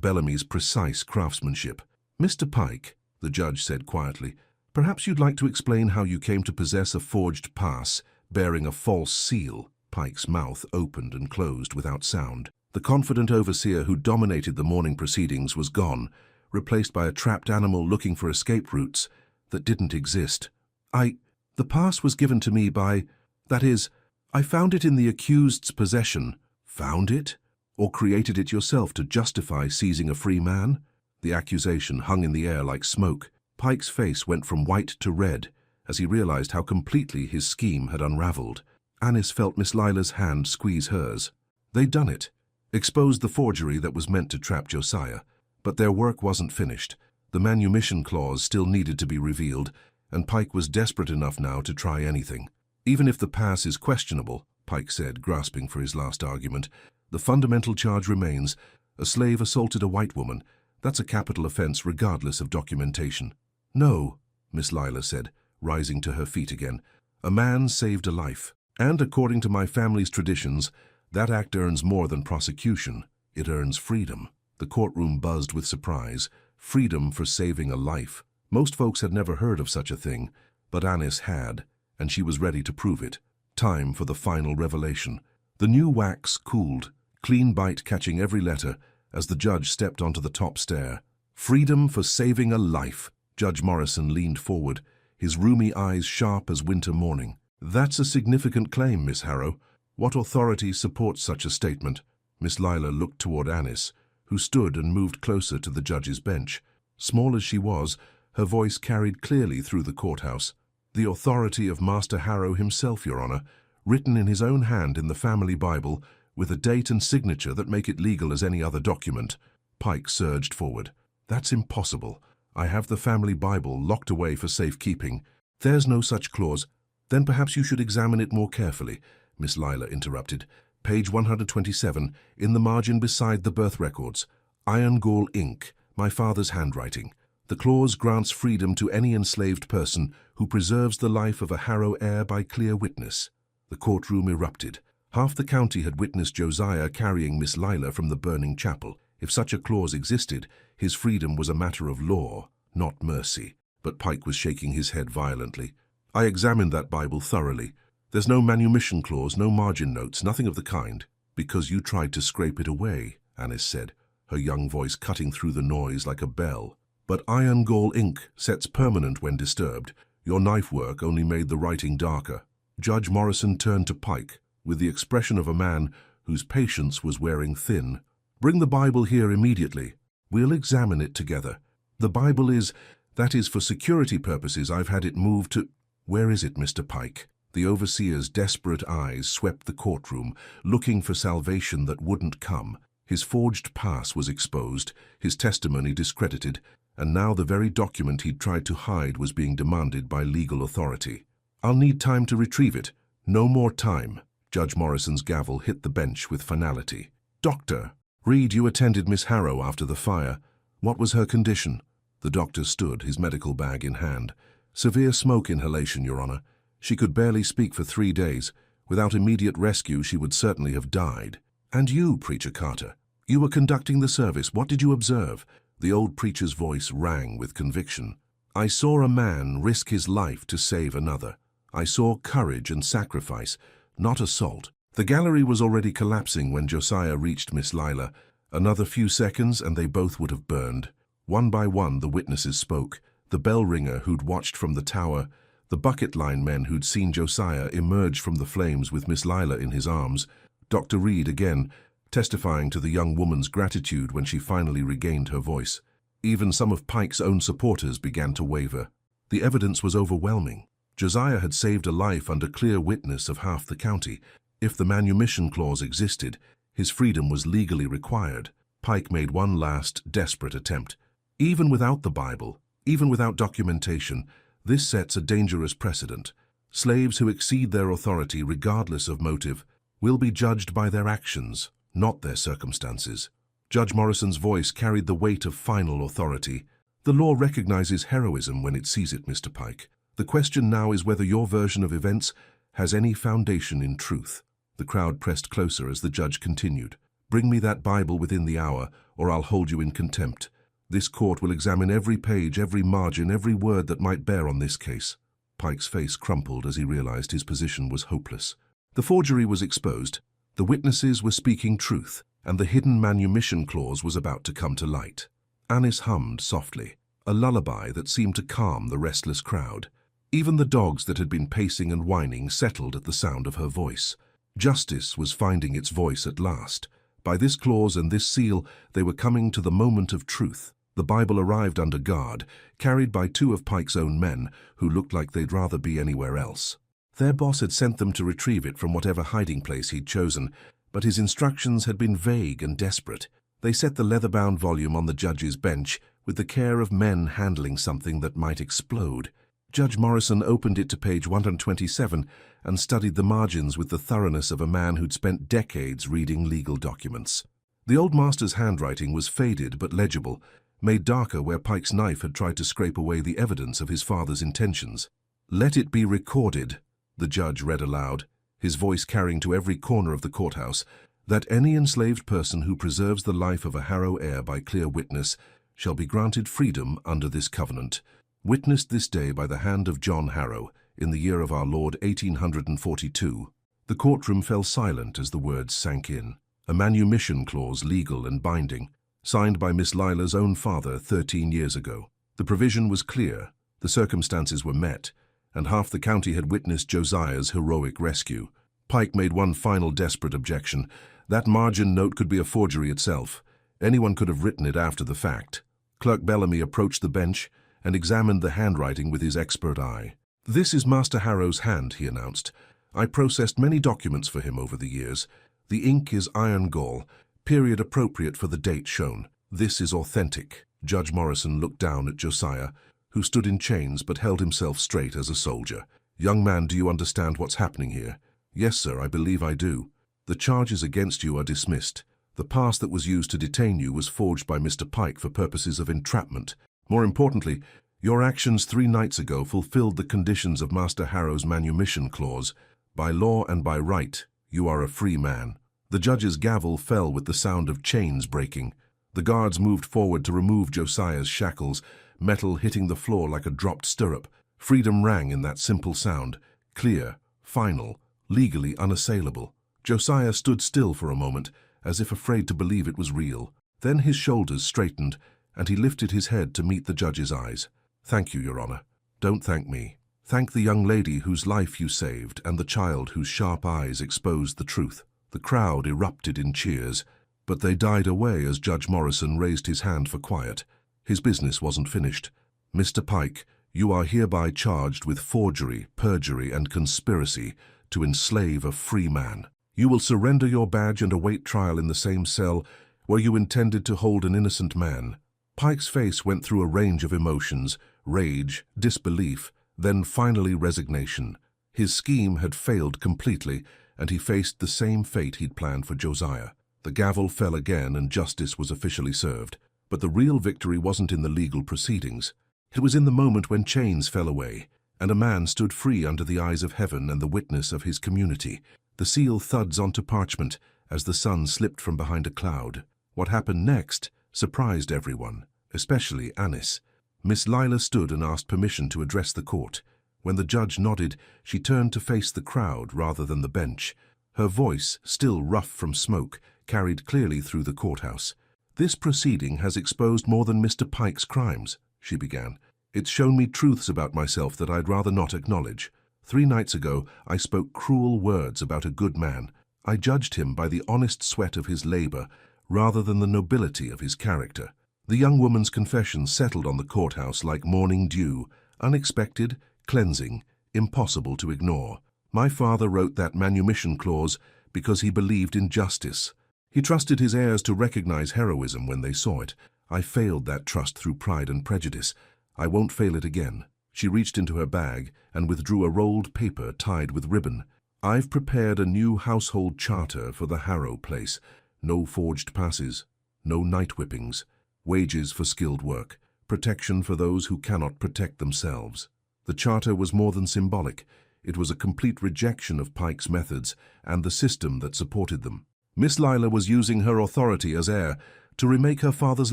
Bellamy's precise craftsmanship. "Mr. Pike," the judge said quietly, "perhaps you'd like to explain how you came to possess a forged pass bearing a false seal." Pike's mouth opened and closed without sound. The confident overseer who dominated the morning proceedings was gone, replaced by a trapped animal looking for escape routes that didn't exist. The pass was given to me by, that is, I found it in the accused's possession." "Found it? Or created it yourself to justify seizing a free man?" The accusation hung in the air like smoke. Pike's face went from white to red as he realized how completely his scheme had unraveled. Annis felt Miss Lila's hand squeeze hers. They'd done it, exposed the forgery that was meant to trap Josiah. But their work wasn't finished. The manumission clause still needed to be revealed, and Pike was desperate enough now to try anything. "Even if the pass is questionable," Pike said, grasping for his last argument, "the fundamental charge remains. A slave assaulted a white woman. That's a capital offense regardless of documentation." "No," Miss Lila said, rising to her feet again. "A man saved a life. And according to my family's traditions, that act earns more than prosecution. It earns freedom." The courtroom buzzed with surprise. Freedom for saving a life. Most folks had never heard of such a thing, but Annis had, and she was ready to prove it. Time for the final revelation. The new wax cooled, clean bite catching every letter as the judge stepped onto the top stair. "Freedom for saving a life." Judge Morrison leaned forward, his rheumy eyes sharp as winter morning. "That's a significant claim, Miss Harrow. What authority supports such a statement?" Miss Lila looked toward Annis, who stood and moved closer to the judge's bench. Small as she was, her voice carried clearly through the courthouse. "The authority of Master Harrow himself, Your Honor, written in his own hand in the family Bible, with a date and signature that make it legal as any other document. Pike surged forward. That's impossible. I have the family Bible locked away for safekeeping. There's no such clause. Then perhaps you should examine it more carefully, Miss Lila interrupted. Page 127, in the margin beside the birth records. Iron Gall ink, my father's handwriting. The clause grants freedom to any enslaved person who preserves the life of a Harrow heir by clear witness. The courtroom erupted. Half the county had witnessed Josiah carrying Miss Lila from the burning chapel. If such a clause existed, his freedom was a matter of law, not mercy. But Pike was shaking his head violently. I examined that Bible thoroughly. There's no manumission clause, no margin notes, nothing of the kind. Because you tried to scrape it away, Annis said, her young voice cutting through the noise like a bell. But Iron Gall ink sets permanent when disturbed. Your knife work only made the writing darker. Judge Morrison turned to Pike, with the expression of a man whose patience was wearing thin. Bring the Bible here immediately. We'll examine it together. The Bible is, that is, for security purposes, I've had it moved to... Where is it, Mr. Pike? The overseer's desperate eyes swept the courtroom, looking for salvation that wouldn't come. His forged pass was exposed, his testimony discredited, and now the very document he'd tried to hide was being demanded by legal authority. I'll need time to retrieve it. No more time. Judge Morrison's gavel hit the bench with finality. Doctor, Reed, you attended Miss Harrow after the fire. What was her condition? The doctor stood, his medical bag in hand. Severe smoke inhalation, Your Honor. She could barely speak for 3 days. Without immediate rescue, she would certainly have died. And you, Preacher Carter, you were conducting the service. What did you observe? The old preacher's voice rang with conviction. I saw a man risk his life to save another. I saw courage and sacrifice, not assault. The gallery was already collapsing when Josiah reached Miss Lila. Another few seconds and they both would have burned. One by one the witnesses spoke. The bell ringer who'd watched from the tower, the bucket line men who'd seen Josiah emerge from the flames with Miss Lila in his arms, Dr. Reed again, testifying to the young woman's gratitude when she finally regained her voice. Even some of Pike's own supporters began to waver. The evidence was overwhelming. Josiah had saved a life under clear witness of half the county. If the manumission clause existed, his freedom was legally required. Pike made one last, desperate attempt. Even without the Bible, even without documentation, this sets a dangerous precedent. Slaves who exceed their authority regardless of motive will be judged by their actions, not their circumstances. Judge Morrison's voice carried the weight of final authority. The law recognizes heroism when it sees it, Mr. Pike. The question now is whether your version of events has any foundation in truth. The crowd pressed closer as the judge continued. Bring me that Bible within the hour, or I'll hold you in contempt. This court will examine every page, every margin, every word that might bear on this case. Pike's face crumpled as he realized his position was hopeless. The forgery was exposed, the witnesses were speaking truth, and the hidden manumission clause was about to come to light. Annis hummed softly, a lullaby that seemed to calm the restless crowd. Even the dogs that had been pacing and whining settled at the sound of her voice. Justice was finding its voice at last. By this clause and this seal, they were coming to the moment of truth. The Bible arrived under guard, carried by 2 of Pike's own men, who looked like they'd rather be anywhere else. Their boss had sent them to retrieve it from whatever hiding place he'd chosen, but his instructions had been vague and desperate. They set the leather-bound volume on the judge's bench with the care of men handling something that might explode. Judge Morrison opened it to page 127 and studied the margins with the thoroughness of a man who'd spent decades reading legal documents. The old master's handwriting was faded but legible, made darker where Pike's knife had tried to scrape away the evidence of his father's intentions. Let it be recorded, the judge read aloud, his voice carrying to every corner of the courthouse, that any enslaved person who preserves the life of a Harrow heir by clear witness shall be granted freedom under this covenant, witnessed this day by the hand of John Harrow, in the year of our Lord 1842. The courtroom fell silent as the words sank in. A manumission clause, legal and binding, signed by Miss Lila's own father 13 years ago. The provision was clear, the circumstances were met, and half the county had witnessed Josiah's heroic rescue. Pike made one final desperate objection. That margin note could be a forgery itself. Anyone could have written it after the fact. Clerk Bellamy approached the bench and examined the handwriting with his expert eye. This is Master Harrow's hand, he announced. I processed many documents for him over the years. The ink is iron gall, period appropriate for the date shown. This is authentic. Judge Morrison looked down at Josiah, who stood in chains but held himself straight as a soldier. Young man, do you understand what's happening here? Yes, sir, I believe I do. The charges against you are dismissed. The pass that was used to detain you was forged by Mr. Pike for purposes of entrapment. More importantly, your actions 3 nights ago fulfilled the conditions of Master Harrow's manumission clause. By law and by right, you are a free man. The judge's gavel fell with the sound of chains breaking. The guards moved forward to remove Josiah's shackles, metal hitting the floor like a dropped stirrup. Freedom rang in that simple sound, clear, final, legally unassailable. Josiah stood still for a moment, as if afraid to believe it was real. Then his shoulders straightened, and he lifted his head to meet the judge's eyes. Thank you, Your Honor. Don't thank me. Thank the young lady whose life you saved and the child whose sharp eyes exposed the truth. The crowd erupted in cheers, but they died away as Judge Morrison raised his hand for quiet. His business wasn't finished. Mr. Pike, you are hereby charged with forgery, perjury, and conspiracy to enslave a free man. You will surrender your badge and await trial in the same cell where you intended to hold an innocent man. Pike's face went through a range of emotions, rage, disbelief, then finally resignation. His scheme had failed completely, and he faced the same fate he'd planned for Josiah. The gavel fell again and justice was officially served. But the real victory wasn't in the legal proceedings. It was in the moment when chains fell away, and a man stood free under the eyes of heaven and the witness of his community. The seal thuds onto parchment as the sun slipped from behind a cloud. What happened next surprised everyone, especially Anis. Miss Lila stood and asked permission to address the court. When the judge nodded, she turned to face the crowd rather than the bench. Her voice, still rough from smoke, carried clearly through the courthouse. This proceeding has exposed more than Mr. Pike's crimes, she began. It's shown me truths about myself that I'd rather not acknowledge. 3 nights ago, I spoke cruel words about a good man. I judged him by the honest sweat of his labor, rather than the nobility of his character. The young woman's confession settled on the courthouse like morning dew, unexpected, cleansing, impossible to ignore. My father wrote that manumission clause because he believed in justice. He trusted his heirs to recognize heroism when they saw it. I failed that trust through pride and prejudice. I won't fail it again. She reached into her bag and withdrew a rolled paper tied with ribbon. I've prepared a new household charter for the Harrow place. No forged passes, no night whippings, wages for skilled work, protection for those who cannot protect themselves. The charter was more than symbolic. It was a complete rejection of Pike's methods and the system that supported them. Miss Lila was using her authority as heir to remake her father's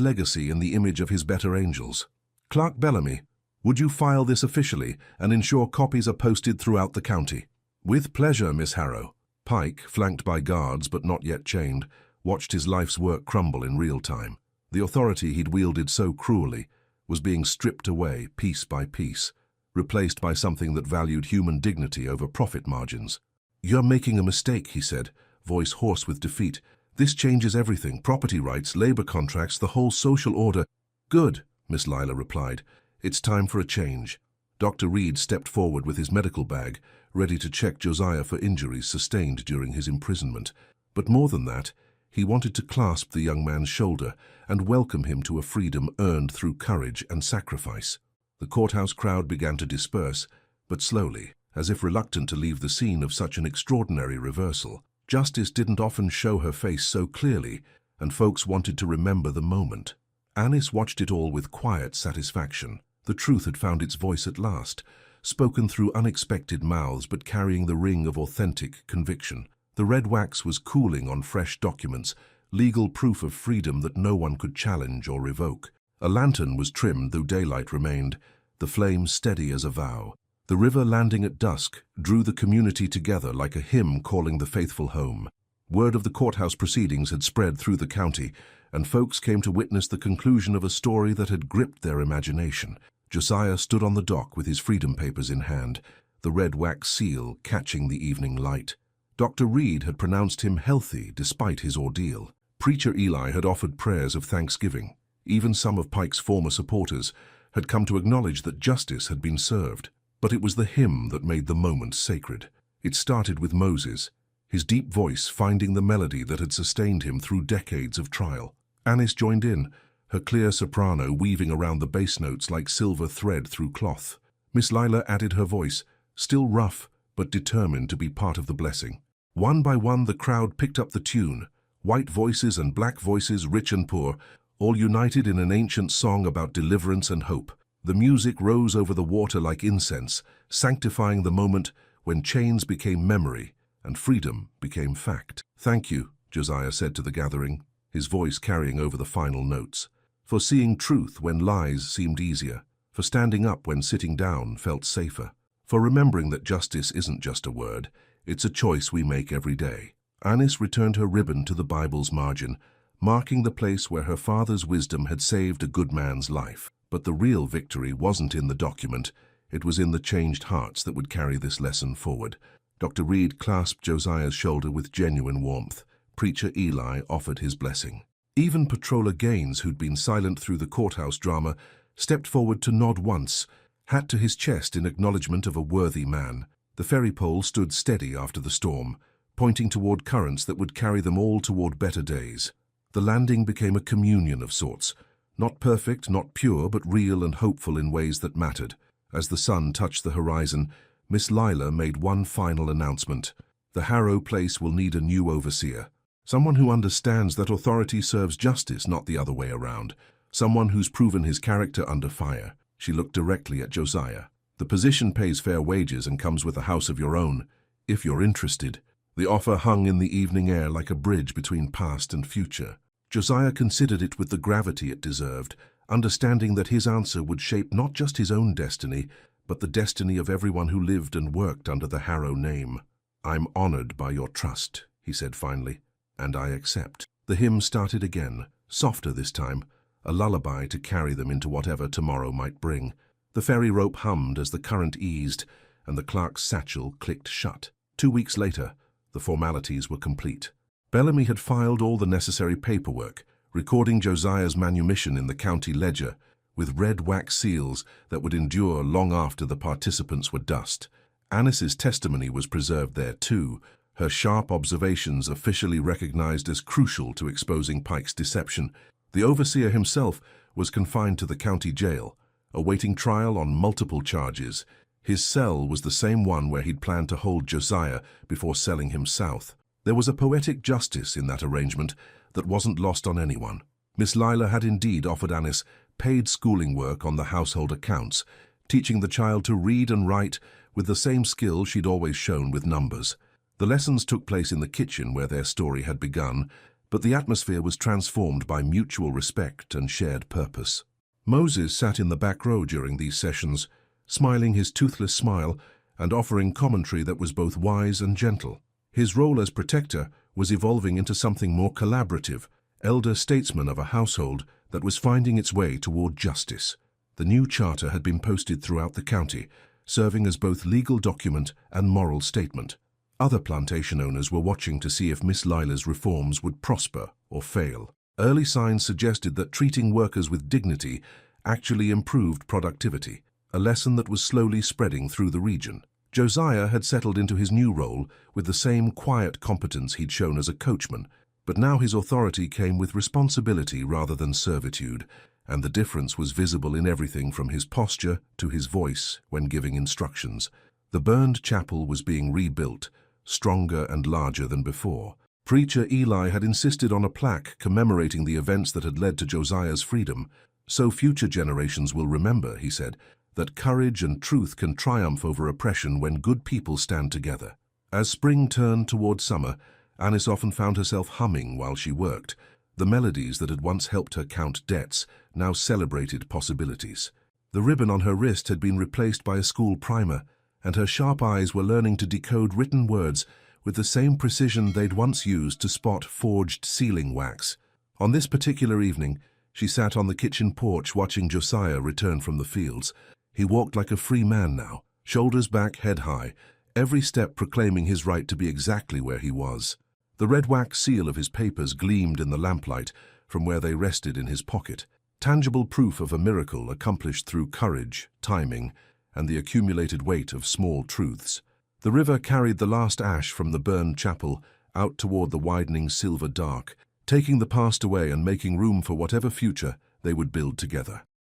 legacy in the image of his better angels. Clerk Bellamy, would you file this officially and ensure copies are posted throughout the county? With pleasure, Miss Harrow. Pike, flanked by guards but not yet chained, watched his life's work crumble in real time. The authority he'd wielded so cruelly was being stripped away piece by piece, replaced by something that valued human dignity over profit margins. You're making a mistake, he said, voice hoarse with defeat. This changes everything, property rights, labor contracts, the whole social order. Good, Miss Lila replied. It's time for a change. Dr. Reed stepped forward with his medical bag, ready to check Josiah for injuries sustained during his imprisonment. But more than that, he wanted to clasp the young man's shoulder and welcome him to a freedom earned through courage and sacrifice. The courthouse crowd began to disperse, but slowly, as if reluctant to leave the scene of such an extraordinary reversal. Justice didn't often show her face so clearly, and folks wanted to remember the moment. Anis watched it all with quiet satisfaction. The truth had found its voice at last, spoken through unexpected mouths but carrying the ring of authentic conviction. The red wax was cooling on fresh documents, legal proof of freedom that no one could challenge or revoke. A lantern was trimmed though daylight remained, the flame steady as a vow. The river landing at dusk drew the community together like a hymn calling the faithful home. Word of the courthouse proceedings had spread through the county, and folks came to witness the conclusion of a story that had gripped their imagination. Josiah stood on the dock with his freedom papers in hand, the red wax seal catching the evening light. Dr. Reed had pronounced him healthy despite his ordeal. Preacher Eli had offered prayers of thanksgiving. Even some of Pike's former supporters had come to acknowledge that justice had been served. But it was the hymn that made the moment sacred. It started with Moses, his deep voice finding the melody that had sustained him through decades of trial. Anis joined in, her clear soprano weaving around the bass notes like silver thread through cloth. Miss Lila added her voice, still rough but determined to be part of the blessing. One by one the crowd picked up the tune, white voices and black voices, rich and poor, all united in an ancient song about deliverance and hope. The music rose over the water like incense, sanctifying the moment when chains became memory and freedom became fact. "Thank you," Josiah said to the gathering, his voice carrying over the final notes, "for seeing truth when lies seemed easier, for standing up when sitting down felt safer, for remembering that justice isn't just a word, it's a choice we make every day." Anis returned her ribbon to the Bible's margin, marking the place where her father's wisdom had saved a good man's life. But the real victory wasn't in the document, it was in the changed hearts that would carry this lesson forward. Dr. Reed clasped Josiah's shoulder with genuine warmth. Preacher Eli offered his blessing. Even Patroller Gaines, who'd been silent through the courthouse drama, stepped forward to nod once, hat to his chest in acknowledgement of a worthy man. The ferry pole stood steady after the storm, pointing toward currents that would carry them all toward better days. The landing became a communion of sorts, not perfect, not pure, but real and hopeful in ways that mattered. As the sun touched the horizon, Miss Lila made one final announcement. The Harrow place will need a new overseer. Someone who understands that authority serves justice, not the other way around. Someone who's proven his character under fire. She looked directly at Josiah. "The position pays fair wages and comes with a house of your own, if you're interested." The offer hung in the evening air like a bridge between past and future. Josiah considered it with the gravity it deserved, understanding that his answer would shape not just his own destiny, but the destiny of everyone who lived and worked under the Harrow name. "I'm honored by your trust," he said finally, "and I accept." The hymn started again, softer this time, a lullaby to carry them into whatever tomorrow might bring. The ferry rope hummed as the current eased, and the clerk's satchel clicked shut. 2 weeks later, the formalities were complete. Bellamy had filed all the necessary paperwork, recording Josiah's manumission in the county ledger, with red wax seals that would endure long after the participants were dust. Anis's testimony was preserved there too, her sharp observations officially recognized as crucial to exposing Pike's deception. The overseer himself was confined to the county jail, awaiting trial on multiple charges. His cell was the same one where he'd planned to hold Josiah before selling him south. There was a poetic justice in that arrangement that wasn't lost on anyone. Miss Lila had indeed offered Anis paid schooling work on the household accounts, teaching the child to read and write with the same skill she'd always shown with numbers. The lessons took place in the kitchen where their story had begun, but the atmosphere was transformed by mutual respect and shared purpose. Moses sat in the back row during these sessions, smiling his toothless smile and offering commentary that was both wise and gentle. His role as protector was evolving into something more collaborative, elder statesman of a household that was finding its way toward justice. The new charter had been posted throughout the county, serving as both legal document and moral statement. Other plantation owners were watching to see if Miss Lila's reforms would prosper or fail. Early signs suggested that treating workers with dignity actually improved productivity, a lesson that was slowly spreading through the region. Josiah had settled into his new role with the same quiet competence he'd shown as a coachman, but now his authority came with responsibility rather than servitude, and the difference was visible in everything from his posture to his voice when giving instructions. The burned chapel was being rebuilt, stronger and larger than before. Preacher Eli had insisted on a plaque commemorating the events that had led to Josiah's freedom. "So future generations will remember," he said, "that courage and truth can triumph over oppression when good people stand together." As spring turned toward summer, Anis often found herself humming while she worked. The melodies that had once helped her count debts now celebrated possibilities. The ribbon on her wrist had been replaced by a school primer, and her sharp eyes were learning to decode written words with the same precision they'd once used to spot forged sealing wax. On this particular evening, she sat on the kitchen porch watching Josiah return from the fields. He walked like a free man now, shoulders back, head high, every step proclaiming his right to be exactly where he was. The red wax seal of his papers gleamed in the lamplight from where they rested in his pocket, tangible proof of a miracle accomplished through courage, timing, and the accumulated weight of small truths. The river carried the last ash from the burned chapel out toward the widening silver dark, taking the past away and making room for whatever future they would build together.